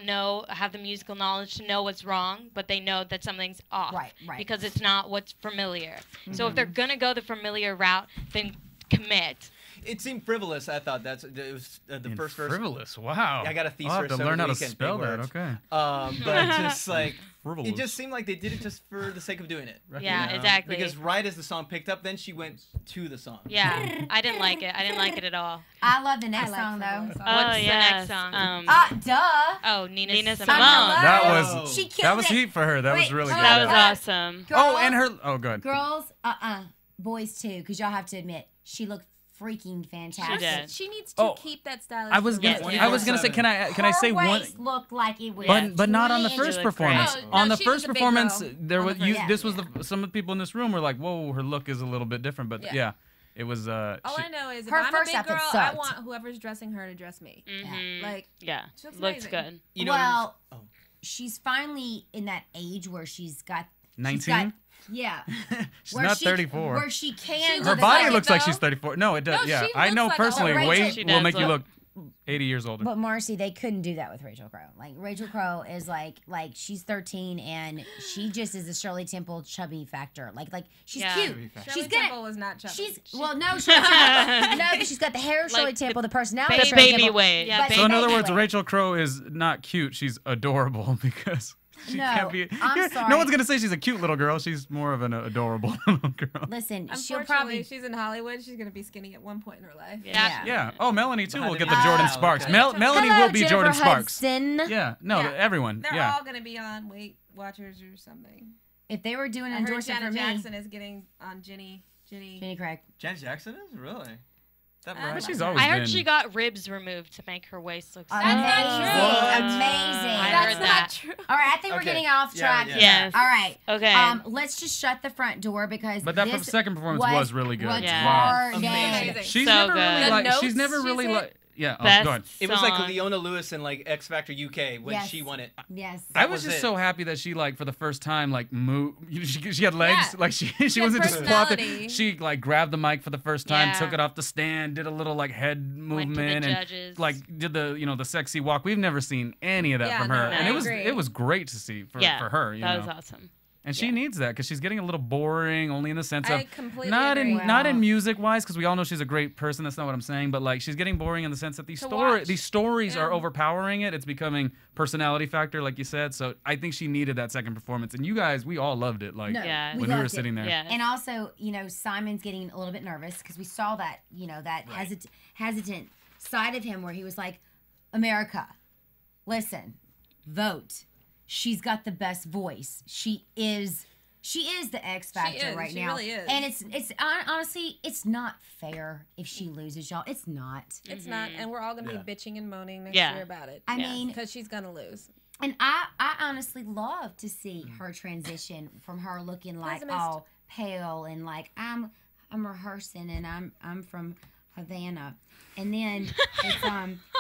H: have the musical knowledge to know what's wrong, but they know that something's off.
C: Right.
H: Because it's not what's familiar. So if they're gonna go the familiar route, then commit.
F: It seemed frivolous. I thought it was the first verse.
E: Frivolous. Wow.
F: I got a
E: I'll
F: thesis
E: have to
F: over
E: learn
F: the
E: how to
F: weekend,
E: spell
F: big
E: that.
F: words.
E: Okay.
F: But just like
E: Frivolous.
F: it just seemed like they did it just for the sake of doing it.
H: Yeah,
F: You know?
H: exactly.
F: Because right as the song picked up, then she went to the song.
H: Yeah, I didn't like it. I didn't like it at all.
C: I love the next
G: I like
C: song
G: frivolous.
C: though.
H: What's the
I: yes.
H: next song?
C: Duh.
H: Oh, Nina Simone.
I: Simone.
E: That
F: Oh.
E: was
C: She killed
E: that was
C: it.
E: heat for her. That was
C: Wait,
E: really
C: oh,
E: good.
I: That was
C: God.
I: awesome.
E: Oh, and her. Oh, good.
C: Girls, boys too, because y'all have to admit she looked freaking fantastic.
H: She did.
G: She needs to keep that style.
E: I was gonna say, can I say one?
C: Her waist looked like it was.
E: But not on the first performance.
G: great.
E: On
G: No,
E: the
G: she was
E: first
G: a big
E: performance,
G: girl.
E: there was this was
C: Yeah.
E: some of the people in this room were like, "Whoa, her look is a little bit different." But yeah, it was.
G: All I know is if
C: Her
G: I'm a
C: first
G: big
C: outfit
G: girl, I
C: sucked.
G: want whoever's dressing her to dress me. Like,
H: Yeah,
G: she looks
H: looks
G: amazing.
H: good.
F: You know,
C: Well, she's finally in that age where she's got
E: 19?
C: Yeah.
E: She's
C: Where
E: not
C: she-
E: 34.
C: Where she can.
E: Her
G: looks
E: body
G: like it,
E: looks like
G: though.
E: she's 34. No, it does.
G: No,
E: yeah,
G: she
E: I
G: looks
E: know
G: like
E: personally,
C: Rachel-
E: weight
H: She
E: will
H: does
E: make you
H: look-
E: look 80 years older.
C: But Marcie, they couldn't do that with Rachel Crow. Like Rachel Crow is like she's 13 and she just is a Shirley Temple chubby factor. Like she's
H: Yeah.
C: cute.
G: Shirley
C: She's
G: Temple
C: gonna.
G: was not chubby.
C: She's well, no, Shirley Temple. No, but she's got the hair of Shirley
H: Like the
C: Temple, the personality. of
H: Baby,
C: Shirley
H: baby
C: Temple.
H: weight. Yeah,
C: But
E: So in other
C: baby
E: words,
C: weight.
E: Rachel Crow is not cute. She's adorable because she
C: No,
E: can't be.
C: I'm sorry.
E: No one's gonna say she's a cute little girl. She's more of an adorable little girl.
C: Listen, she'll
G: Unfortunately,
C: probably.
G: she's in Hollywood. She's gonna be skinny at one point in her life.
H: Yeah.
E: Yeah. Oh, Melanie too will
F: Behind
E: get
F: the
E: the Jordan
F: veil.
E: Sparks.
F: Okay.
E: Melanie
C: Hello,
E: will be
C: Jennifer
E: Jordan Sparks.
C: Hudson.
E: Yeah. No,
G: Yeah.
E: everyone.
G: They're
E: yeah.
G: all gonna be on Weight Watchers or something.
C: If they were doing
G: I
C: an
G: heard
C: endorsement
G: Janet
C: for me,
G: Jackson is getting on Jenny.
C: Jenny Craig.
F: Janet Jackson is really. That
G: I
F: right?
E: She's always
H: I heard
E: been.
H: she got ribs removed to make her waist look.
C: Amazing.
F: What?
C: Amazing.
H: I
G: That's
H: heard
G: not
H: that.
G: true.
C: All right, I think we're
F: Okay.
C: getting off
F: Yeah,
C: track.
F: yeah.
C: here.
H: Yes.
C: All right.
H: Okay.
C: Let's just shut the front door because.
E: But that
C: this
E: second performance was really good.
C: Was
H: Yeah.
E: Wow.
G: Amazing.
E: She's
H: So
E: never
H: good.
E: really
G: The
E: like.
G: notes
E: She's never
G: she
E: really
G: said?
E: like. Yeah. Oh,
H: Best
E: go ahead.
F: It was like
H: song.
F: Leona Lewis in like X Factor UK when
C: Yes.
F: she won it.
C: Yes.
E: I
F: That
E: was
F: was
E: just
F: it.
E: so happy that she like for the first time like moved. She had legs.
G: Yeah.
E: Like she
G: had
E: wasn't just plotting.
G: personality.
E: She like grabbed the mic for the first time,
H: Yeah.
E: took it off the stand, did a little like head
H: Went to the
E: movement, and
H: judges.
E: like did the the sexy walk. We've never seen any of that
G: Yeah,
E: from her,
G: no,
E: and
G: I
E: it was
G: agree.
E: it was great to see for her. You
H: that
E: know?
H: was awesome.
E: And she needs that because she's getting a little boring, only in the sense
G: I
E: of
G: completely
E: not
G: agree.
E: not
C: Wow.
E: in music wise, because we all know she's a great person. That's not what I'm saying, but like she's getting boring in the sense that these
G: watch.
E: these stories are
G: Yeah.
E: overpowering it. It's becoming personality factor, like you said. So I think she needed that second performance, and you guys, we all loved it. Like
C: No,
H: Yeah.
C: we
E: when we were
C: loved it.
E: sitting there.
H: Yeah.
C: And also, Simon's getting a little bit nervous because we saw that, that hesitant side of him where he was like, America, listen, vote. She's got the best voice. She is the X Factor
G: is.
C: right
G: She
C: now.
G: really is.
C: And it's honestly, it's not fair if she loses, y'all. It's not.
G: It's not, and we're all gonna
F: Yeah.
G: be bitching and moaning next
H: Yeah.
G: year about it.
C: I mean,
G: because she's gonna lose.
C: and I honestly love to see her transition from her looking like
G: Pessimist.
C: all pale and like I'm rehearsing and I'm from Havana, and then it's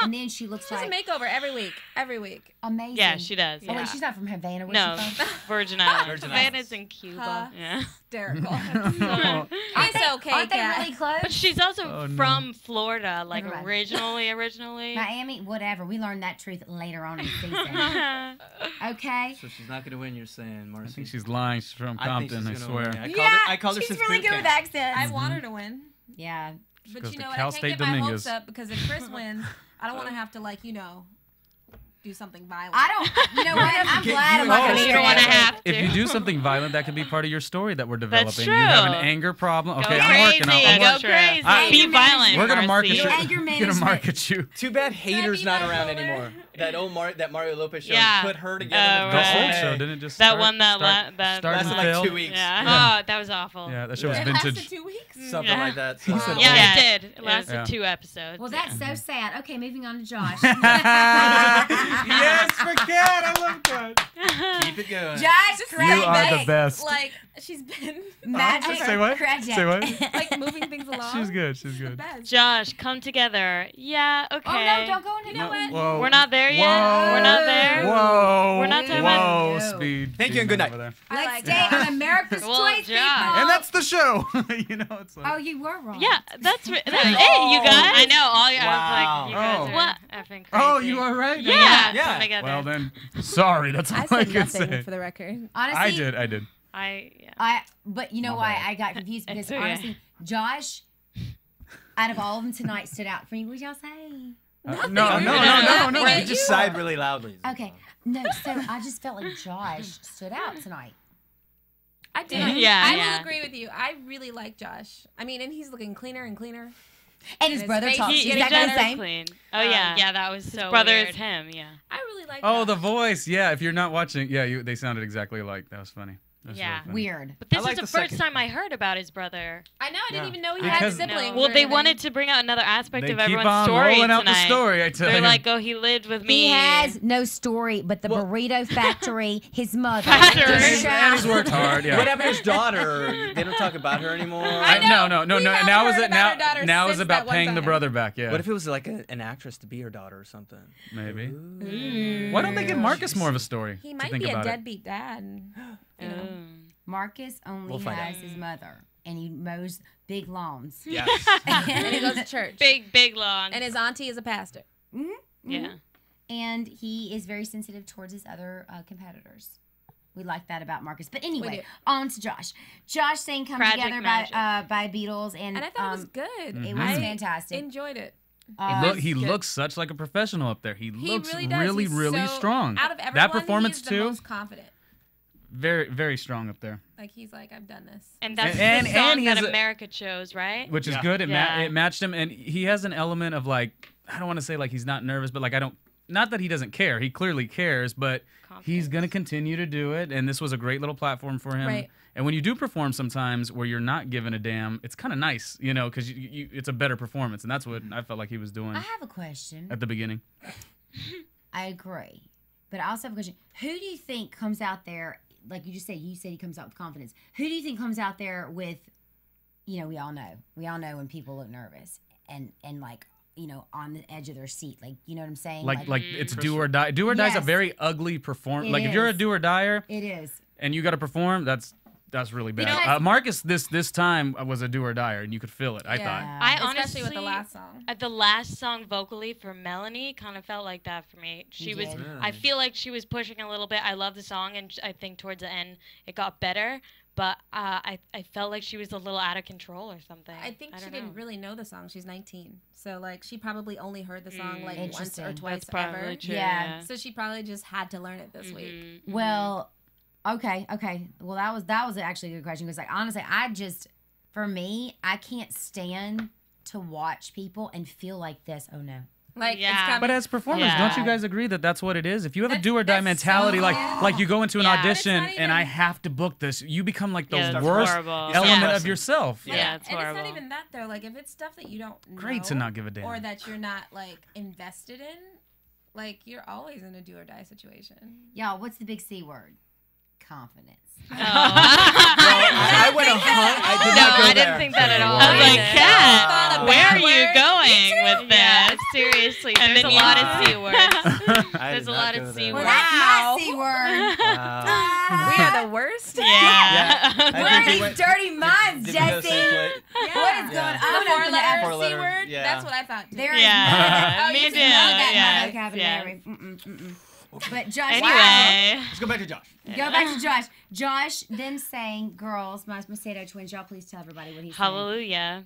C: and then she looks
G: She has
C: like
G: a makeover every week. Every week.
C: amazing.
H: Yeah, she does.
C: Oh
H: Yeah.
C: wait, she's not from Havana. Where's
H: No,
C: she from?
H: Virgin Islands.
F: Virgin
H: Savannah's in Cuba.
G: Huh?
H: Yeah.
G: Hysterical.
C: Aren't
G: it's
C: they-
G: okay,
C: Aren't they
G: Kat.
C: really close?
H: But she's also
E: Oh, no.
H: from Florida, like
C: Never mind.
H: originally.
C: Miami, whatever. We learned that truth later on in the season. Okay.
F: So she's not gonna win. You're saying,
E: I
F: Marcie?
E: think she's lying. She's from
F: I think
E: Compton, I
F: she's gonna
E: swear.
F: win.
C: Yeah,
F: I called her
C: she's
F: since
C: really
F: boot
C: good with
F: camp.
C: accents.
G: I want her to win.
C: Yeah.
G: But
E: goes
G: you
E: to
G: know what?
E: Cal
G: I can't
E: State
G: get my
E: Dominguez.
G: hopes up because if Chris wins, I don't want to have to do something violent.
C: I don't. You know what? I'm
F: Get
C: glad
F: you
C: I'm not
E: Oh,
C: going to
E: you
C: be
E: don't
H: wanna
C: here.
H: have
E: If
H: to.
E: you do something violent, that could be part of your story that we're developing.
H: true.
E: You have an anger problem. Okay,
H: Go
E: I'm working
H: crazy.
E: on it.
H: Go crazy.
E: I-
H: Be violent.
E: We're gonna market
H: Marcie.
E: you.
C: Anger
E: Gonna
C: management.
E: market you.
F: Too bad Hater's
G: be
F: not around
G: bipolar?
F: anymore. That old that Mario Lopez show
H: Yeah.
F: put her together.
H: Oh,
F: with
E: The
H: right.
E: old
F: Rene.
E: show didn't it just
H: That
E: start,
H: one that
E: start,
H: that
E: start
F: lasted
E: and
F: like
E: fail?
F: 2 weeks.
H: Yeah.
E: Yeah.
H: Oh, that was awful.
E: Yeah, that show was
G: It
E: vintage.
G: lasted 2 weeks.
F: Something
H: Yeah.
F: like that.
E: He
F: So.
E: said
H: Yeah,
E: Yeah.
H: it did. It lasted
E: Yeah.
H: 2 episodes.
C: Well, that's so sad. Okay, moving on to Josh.
E: Yes, for Kat. I love that.
F: Keep it going.
C: Josh
E: You are the
C: Krajcik.
E: best.
G: Like she's been
C: Magic
E: Say what?
C: Krajcik.
E: Say what?
G: like moving things along.
E: She's good. She's
G: The
E: good.
G: best.
H: Josh, come together. Yeah, okay.
C: Oh no! Don't go into
G: You know
C: that.
G: what?
E: Whoa.
H: We're not there yet.
E: Whoa.
H: We're not there.
E: Whoa.
H: We're not talking
E: Whoa.
C: about-
E: Speed.
F: Thank you and good
E: demon
F: night.
E: over there.
G: I
C: Let's
G: like
C: stay
G: that.
C: on America's
H: Well,
C: Choice,
H: Josh.
C: people.
E: And that's the show. It's like.
C: Oh, you were wrong.
H: Yeah, that's hey, you guys. I know. All I
F: Wow.
H: was like, you guys
E: Oh.
H: are what? Effing crazy.
E: Oh, you are right.
H: Yeah.
F: Yeah.
H: Come together.
E: Well then, sorry. That's all
G: I
E: I,
G: said
E: could
G: nothing
E: say.
G: for the record.
C: Honestly,
E: I did.
H: Yeah.
C: But you know
E: My
C: why
E: bad.
C: I got confused because
H: It's okay.
C: honestly, Josh, out of all of them tonight, stood out for me. What y'all say?
E: No.
F: You just sighed really loudly.
C: Okay, no. So I just felt like Josh stood out tonight.
G: I do.
H: Yeah,
G: I
H: yeah.
G: will agree with you. I really like Josh. I mean, and he's looking cleaner and cleaner.
C: And his
G: his
C: brother
G: face
C: talks
G: is
C: exactly
G: getting
C: the
G: better.
C: same.
H: Clean. Oh yeah. Yeah, that was so
D: brother
H: weird.
D: is him, yeah.
G: I really like
E: Oh,
G: Josh.
E: the voice. Yeah, if you're not watching, yeah, they sounded exactly alike. That was funny.
D: Yeah.
E: really
C: Weird.
D: But this
F: I like
D: is the
F: the
D: first
F: second-
D: time I his brother.
G: I know. I didn't
F: Yeah.
G: even know he
E: Because-
G: had siblings.
D: Well,
G: or
D: they
G: anything.
D: wanted to bring out another aspect
E: They
D: of
E: keep
D: everyone's
E: on
D: story
E: rolling out the
D: tonight.
E: story, I tell
D: They're
E: you.
D: like, oh, he lived with me.
C: He has no story, but the burrito factory, his mother.
D: Factory.
C: the
E: And
C: chef.
E: he's worked hard. Yeah.
F: What happened to his daughter? They don't talk about her anymore.
G: know.
E: No.
G: We haven't
E: Now
G: heard
E: is it
G: about her daughter
E: now is
G: since
E: about
G: that one
E: paying the
G: time.
E: brother back? Yeah.
F: What if it was like an actress to be her daughter or something?
E: Maybe. Why don't they give Marcus more of a story?
G: He
E: to
G: might
E: think
G: be a
E: about it?
G: deadbeat dad. You know.
C: Marcus only
F: We'll find
C: has
F: out.
C: his mother, and he mows big lawns.
F: Yes.
G: And he goes to church.
D: Big lawn.
G: And his auntie is a pastor.
D: Yeah.
C: And he is very sensitive towards his other competitors. We like that about Marcus. But anyway, on to Josh. Josh sang "Come
D: Krajcik
C: Together"
D: magic.
C: by Beatles, and
G: And I thought it was good.
C: It was
G: I
C: fantastic.
G: enjoyed it.
E: He
G: good.
E: looks such like a professional up there. He
G: He
E: looks
G: really does.
E: really,
G: He's
E: really
G: so-
E: strong.
G: Out of everyone,
E: that performance
G: he's the
E: too,
G: most confident.
E: very, very strong up there.
G: Like he's like, I've done this.
D: And that's
E: And-
D: the
E: and
D: song
E: he
D: that
E: has a-
D: America chose, right?
E: Which is
F: Yeah.
E: good. It
D: Yeah.
E: it matched him, and he has an element of like, I don't want to say like he's not nervous, but like not that he doesn't care. He clearly cares, but he's gonna continue to do it, and this was a great little platform for him.
G: Right.
E: And when you do perform sometimes where you're not given a damn, it's kind of nice, you know, because it's a better performance, and that's what I felt like he was doing
C: I have a question.
E: at the beginning.
C: I agree. But I also have a question. Who do you think comes out there, like you said he comes out with confidence. Who do you think comes out there with, you know, we all know when people look nervous and like, you know, on the edge of their seat. Like, you know what I'm saying?
E: Like it's do or die. Do or die is a
C: Yes.
E: very ugly perform.
C: It
E: Like if you're a
C: is.
E: do or dyer
C: It is.
E: and you got to perform, that's really bad.
C: Because-
E: Marcus this time was a do or dyer, and you could feel it. I thought.
D: I
G: Especially
D: honestly,
G: with the last song.
D: At the last song vocally for Melanie, kind of felt like that for me. She
C: You
D: was.
C: did?
D: I feel like she was pushing a little bit. I love the song, and I think towards the end it got better. But I felt like she was a little out of control or something.
G: I think she
D: don't
G: didn't
D: know.
G: really know the song. She's 19. So, like, she probably only heard the song, like, once
C: Interesting.
G: or twice
D: That's probably
G: ever.
D: true.
C: Yeah.
G: So she probably just had to learn it this week.
D: Mm-hmm.
C: Well, okay. Well, that was actually a good question because, like, honestly, for me, I can't stand to watch people and feel like this. Oh no.
G: Like,
D: Yeah.
G: it's coming.
E: But as performers,
D: Yeah.
E: don't you guys agree that that's what it is? If you have a
G: That's-
E: do or die
G: that's
E: mentality,
G: so
E: like you go into an
D: Yeah. But
G: it's
E: audition
G: not
E: and I
G: even-
E: have to book this, you become like the
D: Yeah, that's
E: worst
D: horrible.
E: element
D: Yeah.
E: of yourself.
D: Yeah, it's
G: and
D: horrible.
G: it's not even that, though. Like, if it's stuff that you don't know.
E: Great to not give a damn.
G: Or that you're not, like, invested in, like, you're always in a do or die situation.
C: Y'all, what's the big C word? Confidence.
F: I went I did
D: No,
F: not go
D: I
F: there.
D: didn't think that at all.
H: I was like,
D: either.
H: Kat, where are you
G: word.
H: going with
D: Yeah,
H: this?
D: seriously.
H: And
D: There's
H: then
D: a
H: you-
D: lot of C words.
F: I
D: There's
F: did
D: a
F: not
D: lot
F: go
D: of
F: there.
D: C
C: Well,
D: words.
C: that's my C word.
F: Wow.
G: We are the worst.
H: Yeah.
F: I
C: Where
F: think
C: are
F: we
C: these
F: went-
C: dirty minds,
F: did we go
C: Jesse?
F: same way?
C: What is going
F: Yeah.
C: on?
G: The
C: up in the
G: four-letter
F: Four-letter,
G: C word?
F: yeah.
G: That's what I thought, too.
C: There is
H: Yeah.
C: oh,
H: Me
C: you
H: too.
C: didn't know that
H: Yes,
C: my vocabulary. But Josh,
H: Anyway.
F: Let's go back to Josh.
C: go back to Josh. Josh then sang "Girls," my Macedo twins. Y'all, please tell everybody what he sang.
D: Hallelujah.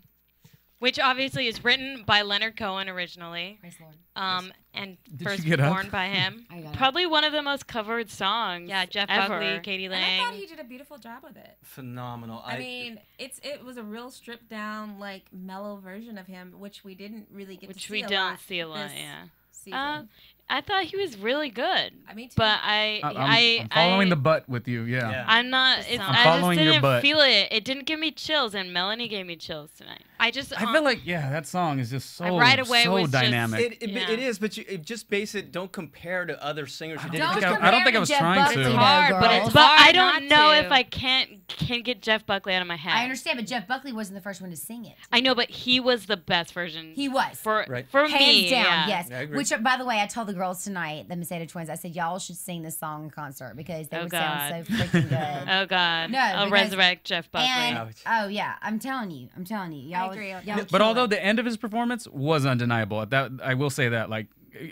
D: Which obviously is written by Leonard Cohen originally.
C: Praise the Lord.
D: And
E: Did
D: first
E: you get up?
D: performed by him.
C: I got it.
D: Probably one of the most covered songs. Yeah, Jeff
H: ever.
D: Buckley, Katie
G: And I thought
D: Lang.
G: he did a beautiful job with it.
F: Phenomenal.
G: I mean, it was a real stripped down, like, mellow version of him, which we didn't really get to
D: Which
G: see
D: we
G: a
D: don't
G: lot
D: see a lot,
G: this
D: yeah.
G: season.
D: I thought he was really good.
G: I mean, too.
D: But
E: I'm following the butt with you. Yeah.
F: Yeah.
D: I'm not.
C: The
D: It's,
C: song.
E: I'm
D: I
E: following
D: just
E: your
D: didn't
E: butt.
D: feel it. It didn't give me chills, and Melanie gave me chills tonight. I just.
E: I feel like that song is just so
D: right away
E: so
D: was just-
E: dynamic.
F: It is, but you just base it. Don't compare to other singers who did it.
C: Don't
F: Just-
C: compare
E: I don't think
C: to
E: I was
C: Jeff
E: trying
C: Buckley,
E: to.
C: though,
D: hard, but
C: girls.
D: it's. But I
H: hard
D: don't
H: not
D: know
H: to.
D: if I can't get Jeff Buckley out of my head.
C: I understand, but Jeff Buckley wasn't the first one to sing it.
D: I know, but he was the best version.
C: He was.
D: for
F: Right.
D: for
C: Hands
D: me.
C: down,
D: yeah.
C: yes.
F: Yeah, I agree.
C: Which, by the way, I told the girls tonight, the Macedo twins, I said, y'all should sing this song in concert because they
D: Oh,
C: would
D: God.
C: sound so freaking good.
D: Oh God.
C: No,
D: I'll
C: because-
D: resurrect Jeff Buckley.
C: And,
F: Ouch.
C: oh, yeah, I'm telling you. Y'all,
G: agree.
C: y'all
G: Yeah.
C: would
E: But
C: kill
E: although
C: it.
E: the end of his performance was undeniable, that I will say that, like,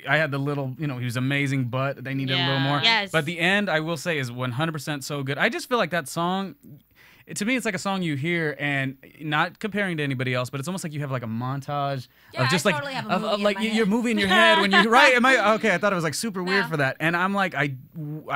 E: I had the little, he was amazing, but they needed a little
D: Yeah.
E: more.
D: Yes.
E: But the end, I will say, is 100% so good. I just feel like that song, to me, it's like a song you hear, and not comparing to anybody else, but it's almost like you have like a montage
G: Yeah,
E: of just
G: I
E: like
G: totally have a
E: of
G: movie in
E: like
G: my
E: your
G: head.
E: movie in your head when you right. Am I okay? I thought it was like super weird
G: No.
E: for that, and I'm like I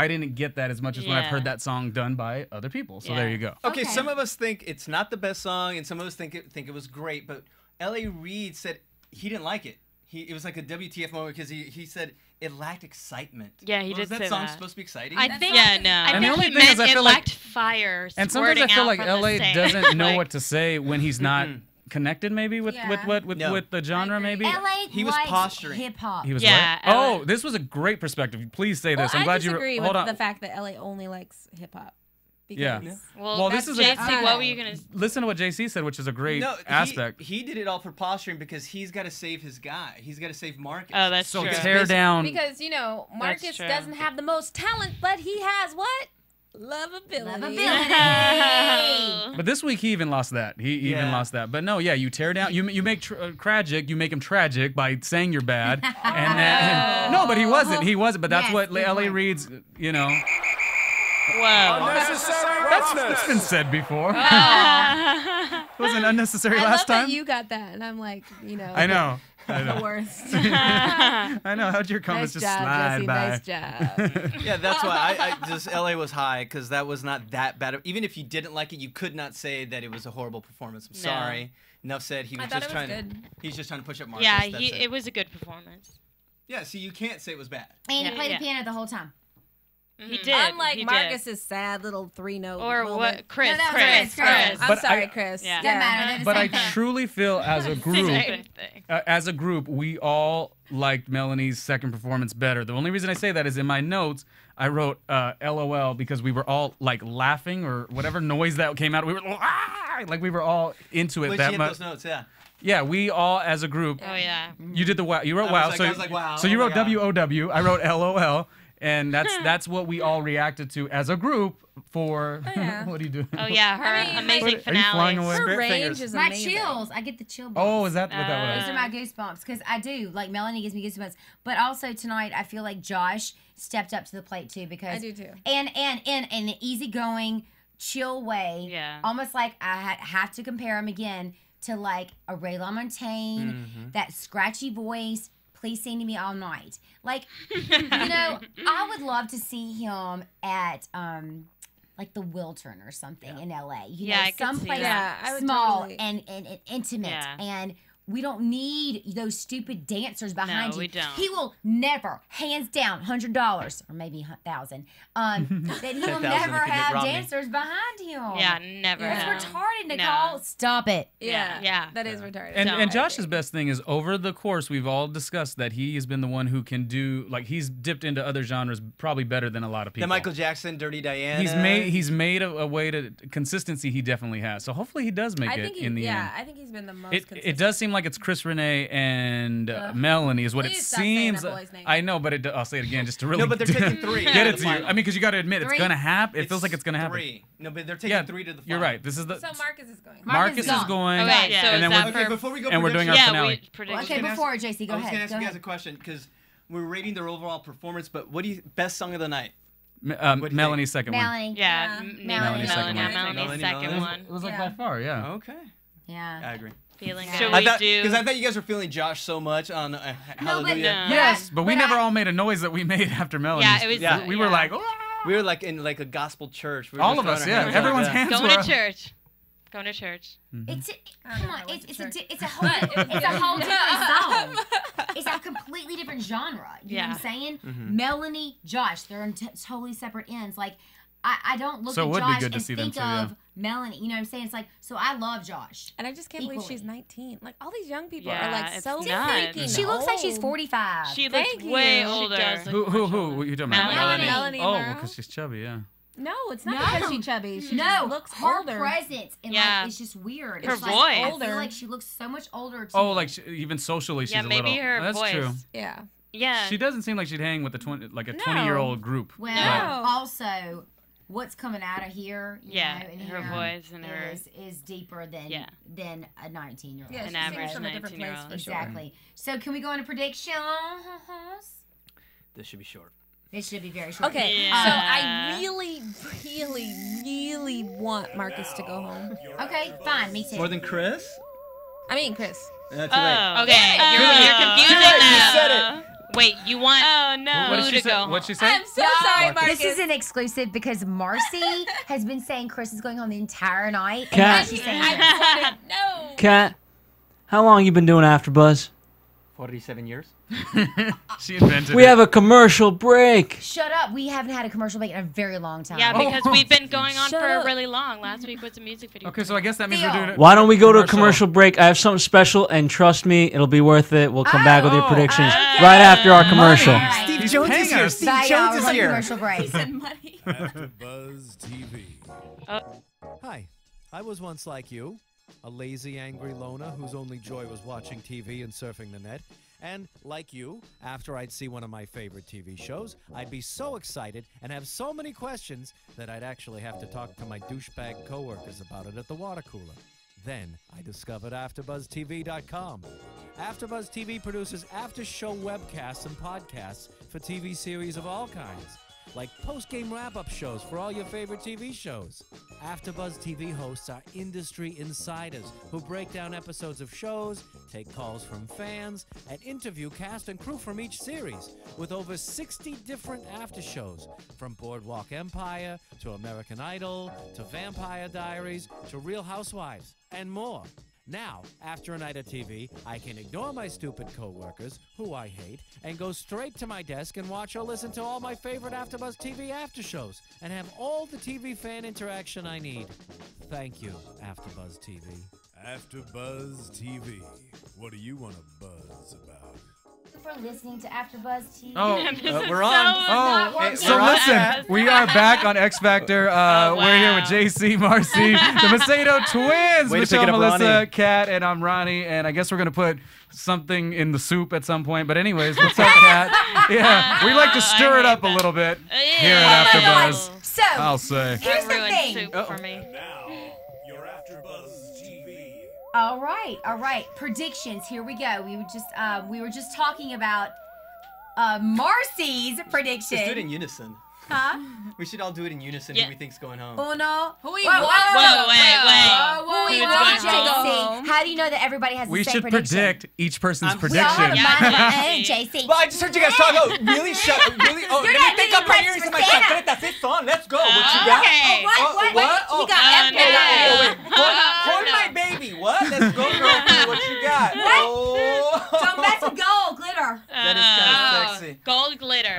E: didn't get that as much as when I've
D: Yeah.
E: heard that song done by other people. So there
D: Yeah.
E: you go.
F: Okay,
C: Okay.
F: some of us think it's not the best song, and some of us think it was great. But L.A. Reid said he didn't like it. it was like a WTF moment because he said it lacked excitement.
H: Yeah, he
F: Well,
H: did
F: is that
H: say
F: song
H: that.
F: supposed to be exciting?
H: I think.
D: Yeah, no.
H: I
E: And the
H: think
E: only
H: he
E: thing is,
H: meant
E: I feel
H: it
E: like-
H: lacked fire.
E: And sometimes I
H: squirting
E: feel
H: out
E: like
H: from the
E: LA
H: sand.
E: doesn't know
H: Like,
E: what to say when he's not connected, maybe with
F: No.
E: with the genre, maybe.
C: LA
F: He was
C: likes
F: posturing.
C: hip hop.
E: He was
H: Yeah,
E: what?
H: LA.
E: Oh, this was a great perspective. Please say this.
G: Well,
E: I'm glad
G: I
E: you
G: disagree
E: hold
G: with
E: on.
G: the fact that LA only likes hip hop.
E: Yeah.
H: Well,
E: this is a-
H: JC, what were you gonna?
E: Listen to what JC said, which is a great
F: No,
E: aspect.
F: He did it all for posturing because he's got to save his guy. He's got to save Marcus.
H: Oh, that's
E: So
H: true.
E: tear down.
G: Because Marcus
H: true.
G: doesn't have the most talent, but he has what? Lovability.
E: But this week he even lost that. He even lost that. But no, yeah, you tear down. You make Krajcik. You make him tragic by saying you're bad. And then, no, but he wasn't. He wasn't. But that's
C: Yes,
E: what
C: good
E: LA
C: point.
E: Reid's. You know,
H: Whoa.
E: that's been said before. It wasn't unnecessary
G: I
E: last
G: love
E: time.
G: that you got that, and I'm like,
E: I know.
G: the worst.
E: I know. How'd your comments
G: Nice
E: just
G: job,
E: slide
G: Jesse.
E: by?
G: Nice job.
F: Yeah, that's why I just LA was high because that was not that bad. Even if you didn't like it, you could not say that it was a horrible performance. I'm sorry. Enough said. He was
G: thought
F: just
G: it was
F: trying.
G: good.
F: He's just trying to push up Marcus.
H: Yeah,
F: That's
H: it was a good performance.
F: Yeah, see, you can't say it was bad.
C: And he
H: Yeah,
C: played
H: yeah.
C: the piano the whole time.
H: He did.
G: Unlike
H: he
G: Marcus's sad little 3-note.
H: Or
G: moment.
H: what? Chris.
C: No, that was
H: Chris.
C: Chris.
G: I'm
E: But
G: sorry,
E: I-
G: Chris.
H: Yeah.
C: Doesn't matter. They're the
E: But I
C: same thing.
E: truly feel as a group,
H: Same thing.
E: as a group, we all liked Melanie's second performance better. The only reason I say that is in my notes, I wrote LOL because we were all like laughing or whatever noise that came out. We were like we were all into it
F: But
E: that
F: she hit
E: much.
F: those notes, yeah.
E: Yeah, we all as a group.
H: Oh yeah.
E: You did the wow. You wrote
F: I
E: wow.
F: was
E: So
F: like, wow,
E: So you
F: oh my
E: wrote
F: God.
E: WOW. I wrote LOL. And that's what we all reacted to as a group for.
G: yeah.
E: What are you doing?
H: Oh yeah, her
G: I mean,
H: amazing
E: Are you
H: finale.
E: flying away?
G: Her
F: Spirit
G: range
F: fingers.
G: is
C: My
G: amazing.
C: chills. I get the chill bumps.
E: Oh, is that what that
C: Those
E: was?
C: are my goosebumps because I do. Like, Melanie gives me goosebumps. But also tonight, I feel like Josh stepped up to the plate too because
G: I do too.
C: And in an easygoing, chill way.
H: Yeah.
C: Almost like I have to compare him again to like a Ray LaMontagne,
E: Mm-hmm.
C: that scratchy voice. Please sing to me all night. Like, I would love to see him at like the Wiltern or something in LA.
H: Yeah, I could see
C: someplace
H: that.
G: Yeah, I would
C: small
G: totally.
C: and intimate.
H: Yeah.
C: And we don't need those stupid dancers behind
H: No,
C: you.
H: we don't.
C: He will never, hands down, $100 or maybe 1,000. That he will
F: 10,000
C: never
F: if you get
C: have
F: Romney.
C: dancers behind him.
H: Yeah, never.
C: That's
H: have.
C: retarded,
H: No.
C: Nicole. Stop it.
G: Yeah.
H: Yeah.
G: That is retarded.
E: And,
H: No,
E: and
H: I
E: Josh's best thing is over the course we've all discussed that he has been the one who can do like he's dipped into other genres probably better than a lot of people.
F: The Michael Jackson, Dirty Diana.
E: He's made a way to consistency he definitely has. So hopefully he does make
G: I
E: it
G: think
E: in the end.
G: I think he's been the most
E: It
G: consistent.
E: does seem like it's Chris, Renee, and Melanie is what it
G: Please stop saying
E: seems.
G: that boy's name.
E: I know, but I'll say it again just to really
F: No, but they're taking 3.
E: get it to you. I mean, because you got to admit it's
C: Three?
E: gonna happen. It feels like it's gonna happen.
F: 3. No, but they're taking
E: Yeah,
F: 3 to the final.
E: you're right. This is the
G: So Marcus is going.
E: Marcus is
C: gone.
E: going.
H: Okay,
C: Yeah.
H: so
E: And
H: is
E: then
H: that
E: we're-
F: Okay,
H: for?
F: before we go
E: and we're doing our
H: Yeah,
E: finale.
H: we prediction.
C: Okay, before JC, go
F: I was
C: ahead.
F: gonna ask
C: Go
F: you guys
C: ahead.
F: a question because we're rating their overall performance, but what do you best song of the night? do you
E: Melanie's second one.
C: Melanie.
H: Yeah,
C: Melanie.
H: Melanie's
E: second one.
H: Melanie's second
F: Melanie.
H: one.
E: It was like
G: Yeah.
E: by far, yeah.
F: Okay,
C: Yeah.
F: I agree.
H: Feeling.
C: Yeah.
H: Should
F: I
H: we
F: thought
H: do?
F: because I thought you guys were feeling Josh so much on Hallelujah.
H: No.
E: Yes, but we
C: But
E: never
C: I-
E: all made a noise that we made after Melanie.
H: Yeah, it was.
F: Yeah.
E: We were like, "Oh."
F: We were like in like a gospel church. We were
E: all
F: just
E: of us,
F: throwing our
E: yeah.
F: hands
E: Everyone's
F: up,
E: hands
H: Going
E: were
H: to
E: up.
H: church. Going to church.
C: It's
G: I don't
C: come
G: know
C: on.
G: how I went
C: It's
G: to
C: a
G: church.
C: it's a whole it's a whole different song. It's a completely different genre. You know what I'm saying? Melanie, Josh, they're on totally separate ends. Like I don't look
E: So it
C: at
E: would be
C: Josh
E: good to
C: and
E: see them
C: think
E: too, yeah.
C: of Melanie. You know what I'm saying? It's like so I love Josh.
G: And I just can't believe
C: Equally.
G: she's 19. Like all these young people
H: Yeah,
G: are like
H: it's
G: so
H: nuts.
G: freaking
C: She looks like she's
G: old.
C: 45.
H: She looks
G: Thank
H: way
G: you.
H: older.
G: She
H: does
E: Who? Who you talking about?
H: Melanie.
G: Melanie
E: Oh,
G: Amaro.
E: because she's chubby, yeah.
G: No, it's not
C: No.
G: because she's chubby. She
C: no,
G: just looks
C: her
G: older.
C: presence and
H: Yeah.
C: like it's just weird.
H: Her
C: It's
H: voice.
C: like, I
G: Older.
C: feel like she looks so much older. To
E: Oh,
C: me.
E: like even socially, she's
H: Yeah,
E: a
H: maybe
E: little.
H: her
E: That's
H: voice.
E: true.
G: Yeah.
H: Yeah.
E: She doesn't seem like she'd hang with a 20
G: No.
E: 20-year-old group.
C: Well,
G: No.
C: also, what's coming out of here, you
H: Yeah,
C: know, in
H: her
C: here
H: voice and her-
C: is deeper than
H: Yeah.
C: than a 19-year-old.
G: Yeah,
H: An
G: she's
H: average
G: from a different place
H: 19-year-old.
G: for sure.
C: Exactly. So, can we go into predictions?
F: This should be short.
C: This should be very short.
G: Okay,
H: Yeah.
G: so I really, really, really want Marcus to go home.
C: Okay, fine. Me too.
F: More than Chris?
G: I mean, Chris.
F: Too late.
H: Oh, okay.
G: Oh.
H: You're confusing
F: You
H: now.
F: said it.
H: Wait, you want? Oh no.
E: What did she
H: to
E: say?
H: go
E: What'd she
H: home.
E: say?
G: I'm so sorry, Marcus.
C: This is an exclusive because Marcie has been saying Chris is going home the entire night. And
J: Kat.
C: now she's saying
G: I
C: this.
G: just wanted no.
J: Kat, how long you been doing AfterBuzz?
F: 47 years.
E: She invented
J: We
E: it.
J: have a commercial break.
C: Shut up. We haven't had a commercial break in a very long time.
D: Yeah, because we've been going on
G: Shut
D: for
G: up.
D: really long. Last week was a music video.
E: Okay, so I guess that means we're doing it.
J: Why don't we go to a commercial break? I have something special, and trust me, it'll be worth it. We'll come back with your predictions right after our commercial.
C: All right.
F: Steve
E: He's
F: Jones
E: paying
F: is here.
E: us.
F: Steve
C: Bye, y'all.
F: Jones
C: We're
F: is
C: going to
F: here.
C: commercial break.
G: And money.
A: AfterBuzz TV. Hi, I was once like you, a lazy, angry loner whose only joy was watching TV and surfing the net. And like you, after I'd see one of my favorite TV shows, I'd be so excited and have so many questions that I'd actually have to talk to my douchebag coworkers about it at the water cooler. Then I discovered AfterBuzzTV.com. AfterBuzz TV produces after-show webcasts and podcasts for TV series of all kinds, like post-game wrap-up shows for all your favorite TV shows. AfterBuzz TV hosts are industry insiders who break down episodes of shows, take calls from fans, and interview cast and crew from each series, with over 60 different after shows, from Boardwalk Empire to American Idol to Vampire Diaries to Real Housewives, and more. Now, after a night of TV, I can ignore my stupid coworkers, who I hate, and go straight to my desk and watch or listen to all my favorite AfterBuzz TV after shows, and have all the TV fan interaction I need. Thank you, AfterBuzz TV.
K: AfterBuzz TV. What do you want to buzz about?
C: For listening to AfterBuzz TV.
E: Oh,
F: we're on.
E: Oh, so listen, we are back on X Factor. We're here with JC, Marcie, the Macedo twins,
F: Way to
E: Michelle,
F: pick it up,
E: Melissa,
F: Ronnie.
E: Kat, and I'm Ronnie. And I guess we're gonna put something in the soup at some point. But anyways, what's up, Kat? Yeah, we like to stir it up a little bit here at
C: Oh my God.
E: AfterBuzz.
C: So,
E: I'll say.
C: here's the
D: Ruined
C: thing.
D: soup for me.
K: Now, your AfterBuzz TV.
C: All right. Predictions. Here we go. We were just talking about Marcie's prediction.
F: Let's do it in unison.
C: Huh?
F: We should all do it in unison
D: Yeah.
F: who we think's going home.
C: Uno.
G: Who we
C: Whoa,
G: want?
D: Whoa, wait.
C: Who we
D: Who's
C: want,
D: going
C: JC? How do you know that everybody has the
E: We
C: same
E: should
C: prediction?
E: predict each person's
F: I'm-
C: We all have
E: prediction.
C: a
D: Yeah.
C: mind, JC.
F: Well, I just heard you guys talk. Oh, really? Really? Oh,
C: You're
F: let
C: not
F: me pick
C: being
F: up my
C: pressed
F: ears
C: for
F: and my
C: Santa.
F: chancleta. It's on. Let's go. What you got?
D: Okay.
C: What?
F: Oh,
G: He got
D: no.
F: wait. Hold
D: no.
F: my baby. What? Let's go, girl. What you got?
C: What?
F: Oh.
C: Don't mess with gold glitter.
F: That is kind of sexy.
D: Gold glitter.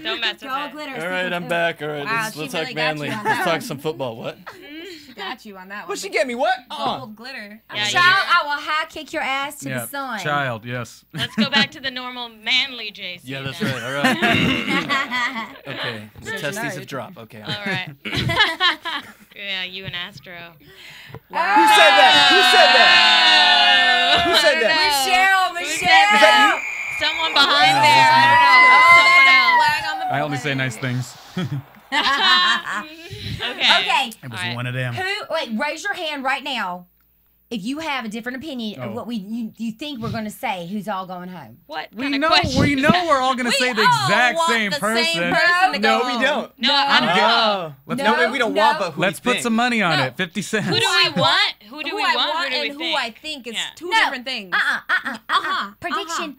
D: Don't mess with
C: Gold
D: it.
C: glitter.
L: All right, I'm back. All right,
G: Wow,
L: let's
G: she
L: talk
G: really got
L: manly.
G: you on
L: Let's
G: that
L: talk
G: one.
L: some football. What?
G: She got you on that one.
F: What'd she get me? What?
G: Gold glitter.
D: Yeah,
C: Child, I will high kick your ass to the sun.
E: Child, yes.
D: Let's go back to the normal manly JC.
L: Yeah, that's
D: then.
L: right. All right. Okay, the testes have dropped. Okay.
D: All right. Yeah, you and Astro.
F: Who said that? Who said that? Who said that?
C: Michelle.
D: Someone behind there. I don't know. Someone else.
E: I only say nice things.
C: Okay.
E: It was
D: All right.
E: one of them.
C: Raise your hand right now if you have a different opinion of what you think we're going to say. Who's all going home?
D: What
E: We
D: kind of
E: know
D: question?
E: we're all gonna say the exact same person.
F: No, we don't.
D: No, I don't know.
E: Let's,
F: No, we don't want, but who
E: let's
F: we
E: put
F: think.
E: some money on it. 50 cents.
D: Who do we want? Who do
G: Who
D: we
G: I
D: want?
G: want
D: Who do we
G: and
D: think?
G: who I think is
D: Yeah.
G: two
C: No.
G: different things.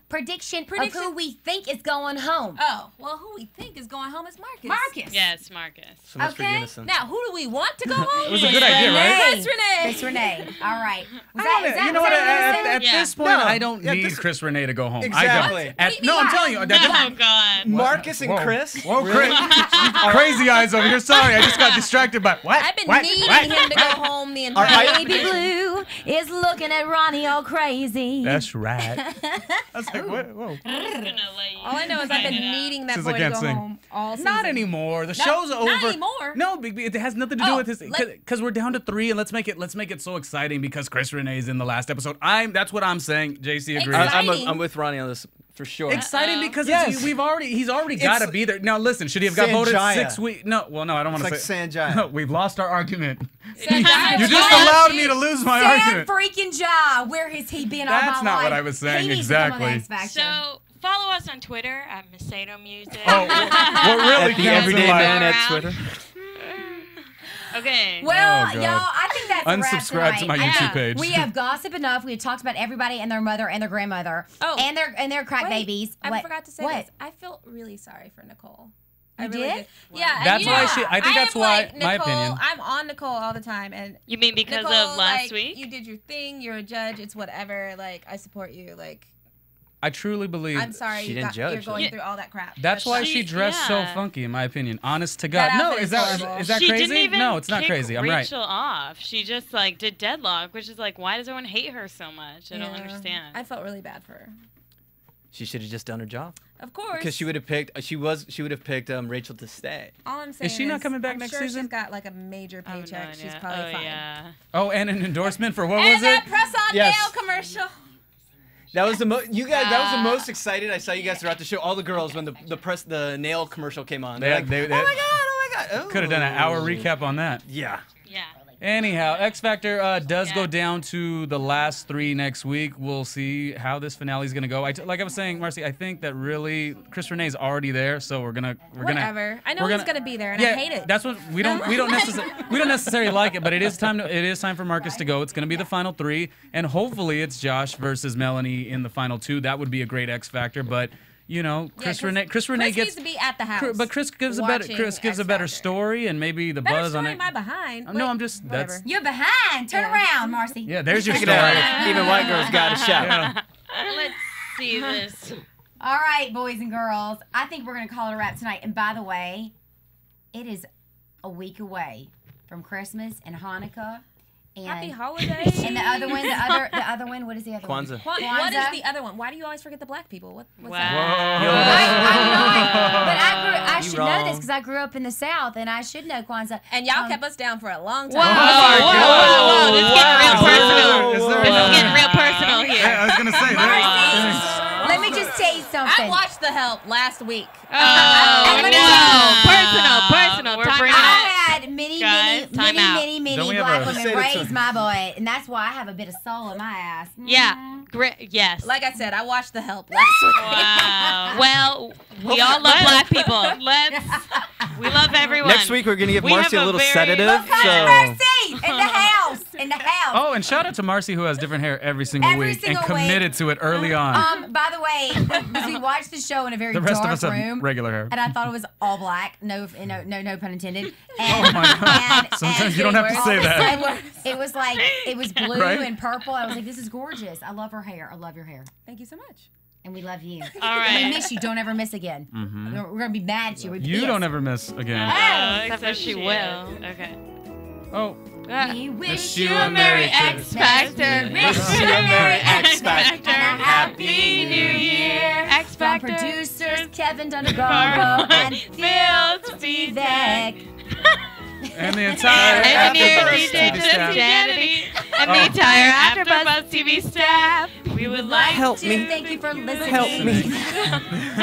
C: Prediction of who we think is going home.
G: Oh, well, who we think is going home is Marcus.
D: Yes, Marcus.
L: So much for
C: Okay.
L: unison.
G: Now, who do we want to go home?
E: It was a good idea, right?
G: Chris Renee.
C: Chris Rene. All right.
E: You know what? At
D: Yeah.
E: this point,
F: No.
E: I don't
F: Yeah,
E: need
F: this-
E: Chris Renee to go home.
F: Exactly.
E: I don't. No, I'm telling you.
D: Oh God.
F: Marcus and
E: Whoa.
F: Chris?
E: Whoa,
F: Really?
E: Chris. Crazy eyes over here. Sorry, I just got distracted by what?
G: I've been
E: What?
G: needing
E: What?
G: him to go home the
F: All
G: entire
F: right.
C: Baby Blue is looking at Ronnie all crazy.
E: That's right. I was like, what? Whoa.
G: All I know is I've been needing that
E: Since I
G: boy to
E: can't
G: go
E: sing.
G: home all season.
E: Not anymore. The show's over.
G: Not anymore.
E: No, it has nothing to do
G: Oh,
E: with his. Because we're down to 3, and let's make it so exciting because Chris Renee's in the last episode. That's what I'm saying. JC agrees.
G: Exciting.
L: I'm with Ronnie on this for sure.
E: Exciting because
F: Yes.
E: he's already got to be there. Now listen, should he have got voted
F: Sanjaya.
E: 6 weeks? No, well, no, I don't want
F: It's
E: to
F: like
E: say.
F: Sanjaya.
E: No, we've lost our argument.
G: Sanjaya.
E: You just allowed me to lose my
C: Sam
E: argument.
C: freaking Ja, where has he been all my life?
E: That's not what I was saying,
C: He needs to come on
E: exactly.
C: X Factor.
D: So follow us on Twitter at Macedo Music.
E: Oh, what really
L: At the
E: counts in
L: everyday
E: life.
L: man at
D: Around.
L: Twitter.
D: Okay.
C: Well,
E: Oh, God.
C: y'all, I think that's a wrap
E: Unsubscribe to my
C: tonight.
E: YouTube page.
C: We have gossip enough. We have talked about everybody and their mother and their grandmother.
G: Oh.
C: and their crack
G: Wait,
C: babies.
G: I
C: What?
G: forgot to say
C: what?
G: this. I feel really sorry for Nicole.
C: You
G: I really
C: did?
G: Yeah. and
E: That's
G: you
E: why
G: know,
E: she- I think that's
G: am
E: why-
G: like,
E: my
G: Nicole,
E: opinion.
G: I'm on Nicole all the time, and
D: You mean because
G: Nicole,
D: of last
G: like,
D: week?
G: you did your thing. You're a judge. It's whatever. Like, I support you. Like,
E: I truly believe
G: I'm sorry
F: She
G: you're
F: didn't judge,
G: going through all that crap.
E: that's why she dressed so funky, in my opinion. Honest to God.
G: That
E: No,
G: outfit
E: is
G: is
E: that
G: horrible.
E: is that
H: She
E: crazy?
H: didn't even
E: No, it's not
H: kick
E: crazy. I'm right.
H: Rachel off. She just like did Deadlock, which is like, why does everyone hate her so much? I don't understand.
G: I felt really bad for her.
F: She should have just done her job.
G: Of course.
F: Because she would have picked. She would have picked Rachel to stay.
G: All I'm saying
E: Is she not coming back
G: I'm
E: next
G: sure
E: season?
G: She's got like a major paycheck. She's probably fine.
H: Yeah.
E: Oh, and an endorsement for what
G: And
E: was
G: that
E: it?
G: press-on
F: Yes.
G: nail commercial.
F: That was the most. You guys. That was the most excited I saw you guys throughout the show. All the girls when the nail commercial came on. They're like, oh my god, oh my god.
E: Could have done an hour recap on that.
F: Yeah.
H: Yeah.
E: Anyhow, X Factor does go down to the last 3 next week. We'll see how this finale is gonna go. Like I was saying, Marcie, I think that really Chris Renee's already there, so we're gonna
G: Whatever. I know he's gonna be there, and I hate it.
E: That's what we don't necessarily like it, but it is time for Marcus to go. It's gonna be the final 3, and hopefully it's Josh versus Melanie in the final 2. That would be a great X Factor, but. You know, Chris Rene
G: Chris
E: gets
G: needs to be at the house.
E: but Chris gives a better story and maybe the buzz on it.
G: Am I behind?
E: No, I'm just
G: whatever.
C: You're behind. Turn around, Marcie.
E: Yeah, there's your
F: Look
E: story.
F: at that. Even white girls got a shout.
E: Yeah.
H: Let's see this.
C: All right, boys and girls. I think we're gonna call it a wrap tonight. And by the way, it is a week away from Christmas and Hanukkah. And
G: Happy holidays.
C: And the other one. What is the other
F: Kwanzaa.
C: one?
G: What is the other one? Why do you always forget the black people? What's
C: I
G: that?
C: know it. But I should know this because I grew up in the South, and I should know Kwanzaa.
G: And y'all kept us down for a long time.
H: Whoa, this is getting real personal.
E: Is there
H: This is
E: another-
H: getting real personal here.
E: I was gonna say that.
C: Let me just tell you something.
G: I watched The Help last week.
H: Oh, no. Personal.
G: We're
H: Time
G: bringing
H: out.
C: I had many
H: Time out.
E: Don't we have
C: black
E: a-
C: women
F: Say it
C: raise
F: to-
C: my boy, and that's why I have a bit of soul in my ass.
H: Yeah. Great. Yes.
G: Like I said, I watched The Help last week.
H: Wow. Well, we all love black people. We love everyone.
F: Next week we're gonna give Marcie a little sedative.
C: Controversy in the house.
E: Oh, and shout out to Marcie who has different hair every single
C: Every
E: week
C: single
E: and committed
C: week.
E: to it early on.
C: By the way, because we watched the show in a very
E: The rest of
C: dark
E: us have
C: room,
E: regular hair.
C: and I thought it was all black. No pun intended.
E: Oh
C: And,
E: my God. Sometimes you don't have to say that.
C: It was like it was blue
E: Right?
C: and purple. I was like, this is gorgeous. I love her hair. I love your hair.
G: Thank you so much.
C: And we love you.
H: All right.
C: We miss you. Don't ever miss again. We're gonna be mad at you. We're
E: You
C: pissed.
E: don't ever miss again.
H: Except for she will. Okay.
E: Oh.
C: We wish
E: you
C: you
E: a
C: a
E: Merry
C: Merry X Factor.
H: Wish
C: you a Merry X Factor.
H: And a Happy New Year. X
C: From
H: Factor.
C: producers Kevin Dundergarbo and Phil Tvivek.
E: And the entire
H: Engineer
E: AfterBuzz
H: DJ
E: TV staff.
H: Janity and the entire AfterBuzz TV staff. We would like
F: Help
C: to
F: me.
C: thank you for listening.
F: Help me.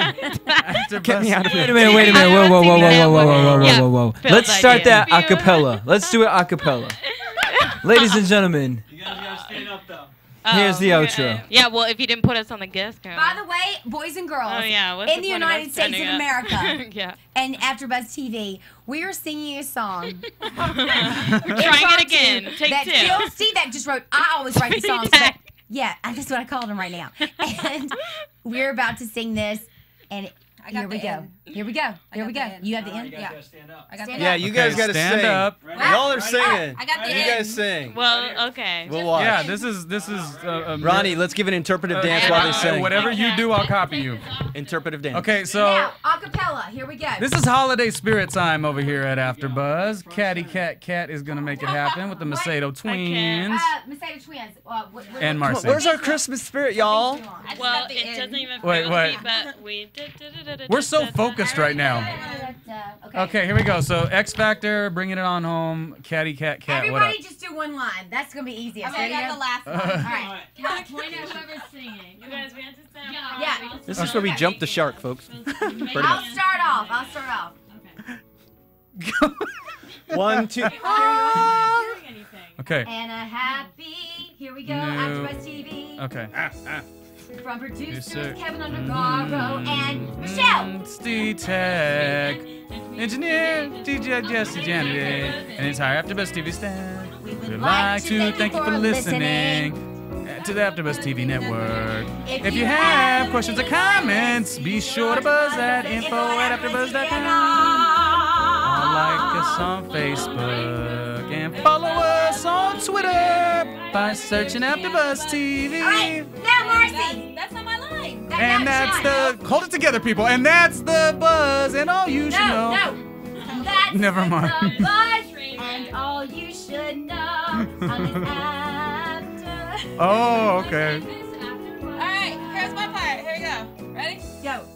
E: AfterBuzz.
F: Get me out of here.
J: Wait a minute. Whoa.
H: Phil's
J: Let's start
H: idea.
J: that a cappella. Let's do it a cappella. Ladies and gentlemen,
F: You guys gotta stand up though.
J: here's the outro.
H: Yeah, well, if you didn't put us on the guest count.
C: By the way, boys and girls,
H: Oh, yeah, what's
C: in
H: the
C: the
H: point of
C: United
H: us
C: States of
H: standing up?
C: America
H: Yeah.
C: and AfterBuzz TV, we are singing a song.
H: Trying it again. Take
C: that
H: 2.
C: Phil Tvivek just wrote. I always write the songs. Yeah, that's what I called him right now. And we're about to sing this, and
G: I got
C: here we
G: the
C: go.
G: end.
C: Here we go. Here we go.
G: the end.
C: You have the end.
G: Yeah. I got the
F: Yeah,
G: end.
F: you guys gotta
E: stand
F: sing.
E: up.
F: Y'all are singing.
G: I got the
F: You
G: end.
F: guys sing.
H: Well, okay.
F: We'll watch.
E: Yeah, this is
F: Ronnie, let's give an interpretive dance while they sing.
E: Whatever you do, I'll copy you.
F: Interpretive dance.
E: Okay, so
C: Now, acapella. Here we go.
E: this is holiday spirit time over here at AfterBuzz. Kat is gonna make it happen with the Macedo twins
C: Macedo twins.
E: and
F: Come on,
E: Marcie.
F: where's our Christmas spirit, y'all?
H: Well, it doesn't even
E: Wait,
H: feel
E: wait.
H: deep, but we did.
E: We're so focused right now. Okay, here we go. So X Factor, bringing it on home. Kat, what up?
C: Everybody just do one line. That's going to be easiest.
G: Okay, I
C: Ready
G: got
C: to
G: the last one.
C: All right.
H: Point at whoever's singing. You guys, we have to stand up.
C: Yeah.
F: This is where we jump the shark, folks. Pretty
C: I'll
F: much.
C: start off.
F: 1, 2.
E: Okay.
C: And a happy. Here we go.
E: No.
C: AfterBuzz TV.
E: Okay.
C: From producers
E: Producer.
C: Kevin Undergaro and Michelle.
E: Steve Tech, engineer DJ Jesse Janity, and the entire AfterBuzz TV staff.
C: We
E: We'd like to thank you for listening to the AfterBuzz TV network. If you have questions or comments, be sure to buzz at info@afterbuzz.com. Or like us on Facebook and follow us on Twitter by searching AfterBuzz TV.
C: All right, now Marcie.
G: That's not my line.
E: And that's the hold it together, people. And that's the buzz, and all you should know.
C: No, that's
E: Never mind.
C: the buzz, and all you should know on this after.
E: Oh, okay.
G: All right, here's my part. Here we go. Ready? Go.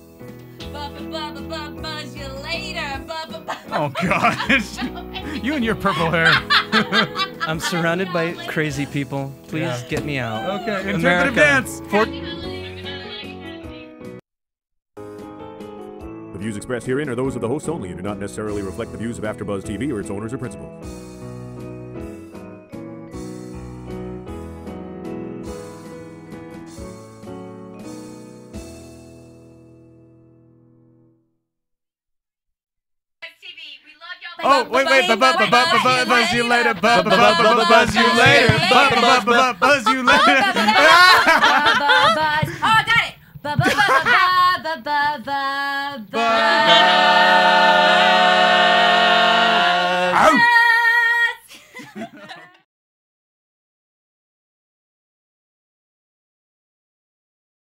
G: Buzz you later.
E: Oh gosh. You and your purple hair.
L: I'm surrounded by crazy people. Please get me out.
E: Okay, interpretive dance.
M: The views expressed herein are those of the hosts only and do not necessarily reflect the views of AfterBuzz TV or its owners or principals.
E: Oh, wait, buzz you later, buzz you later, buzz you later.
C: Oh, I got it.